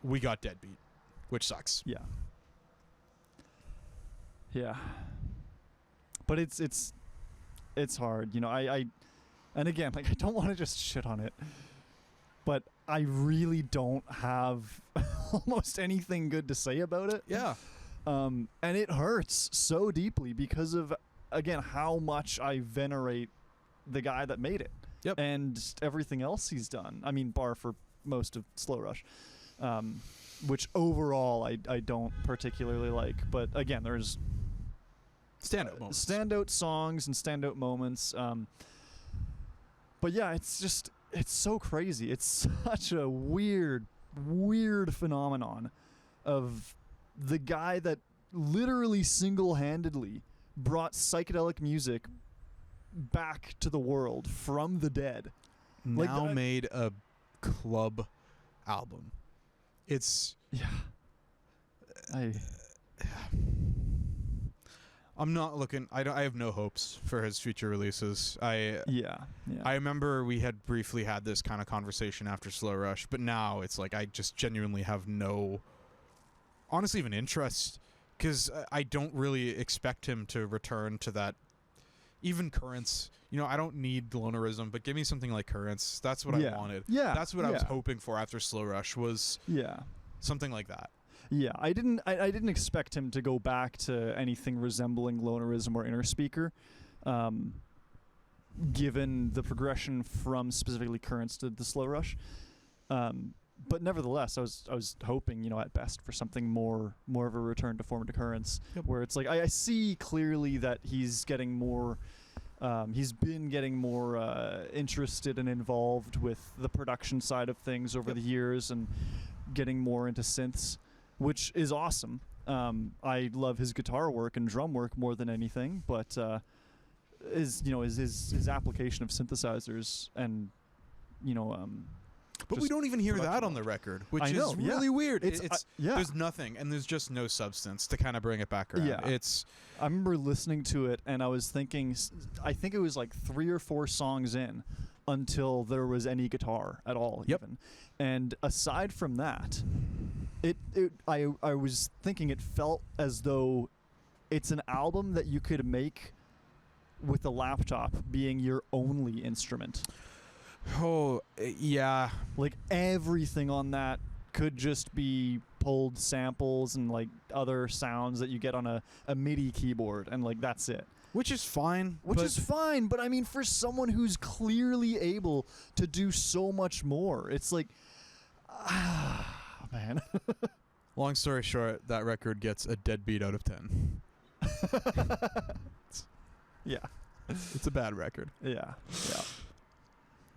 we got Deadbeat, which sucks.
Yeah. Yeah. But it's hard, I and again, like I don't want to just shit on it, but I really don't have almost anything good to say about it.
Yeah.
And it hurts so deeply because of, again, how much I venerate the guy that made it.
Yep.
And everything else he's done. I mean, bar for most of Slow Rush, which overall I don't particularly like. But again, there's
Standout moments.
standout songs and standout moments. But yeah, it's so crazy. It's such a weird phenomenon of the guy that literally single-handedly brought psychedelic music back to the world from the dead. Like
Now
that-
made a club album. It's
Yeah.
I'm not looking. I have no hopes for his future releases.
Yeah.
I remember we had briefly had this kind of conversation after Slow Rush, but now it's like I just genuinely have no, honestly, even interest, because I don't really expect him to return to that. Even Currents, I don't need Lonerism, but give me something like Currents. That's what I wanted.
Yeah.
That's what I was
yeah.
hoping for after Slow Rush, was
Yeah.
something like that.
Yeah, I didn't expect him to go back to anything resembling Lonerism or Inner Speaker, given the progression from specifically Currents to the Slow Rush. But nevertheless, I was hoping, at best, for something more of a return to form to Currents,
Yep.
where it's like I see clearly that he's getting more. He's been getting more interested and involved with the production side of things over
Yep.
the years, and getting more into synths, which is awesome. I love his guitar work and drum work more than anything, but his application of synthesizers and
But we
just
don't even hear
production
that on
knowledge.
the record, which
I know,
is
yeah.
really weird.
It's yeah.
There's nothing, and there's just no substance to kind of bring it back around.
Yeah.
It's
I remember listening to it and I was thinking, I think it was like 3 or 4 songs in until there was any guitar at all.
Yep.
Even. And aside from that, I was thinking it felt as though it's an album that you could make with a laptop being your only instrument.
Oh, yeah.
Like everything on that could just be pulled samples and like other sounds that you get on a MIDI keyboard, and like that's it.
Which is fine.
Which
but
is fine, but I mean, for someone who's clearly able to do so much more, it's like, man.
long story short, that record gets a deadbeat out of 10.
Yeah.
It's a bad record.
Yeah.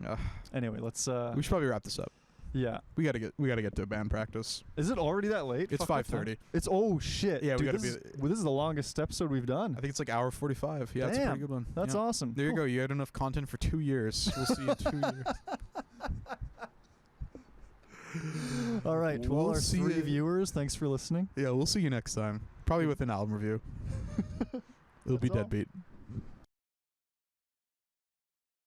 Uh,
Anyway, let's.
we should probably wrap this up.
Yeah.
We gotta get to a band practice.
Is it already that late?
It's
Fuck, what time?
5:30.
It's oh shit.
Yeah, we
Dude,
gotta
this is the longest episode we've done.
I think it's like hour 45. Yeah, it's a
Damn,
pretty good one.
That's
yeah.
awesome.
There you
Cool.
go. You had enough content for 2 years. We'll see you in 2 years.
All right, to all
We'll
our
see
3
ya.
viewers, thanks for listening.
Yeah, we'll see you next time. Probably with an album review. It'll be
That's all.
deadbeat.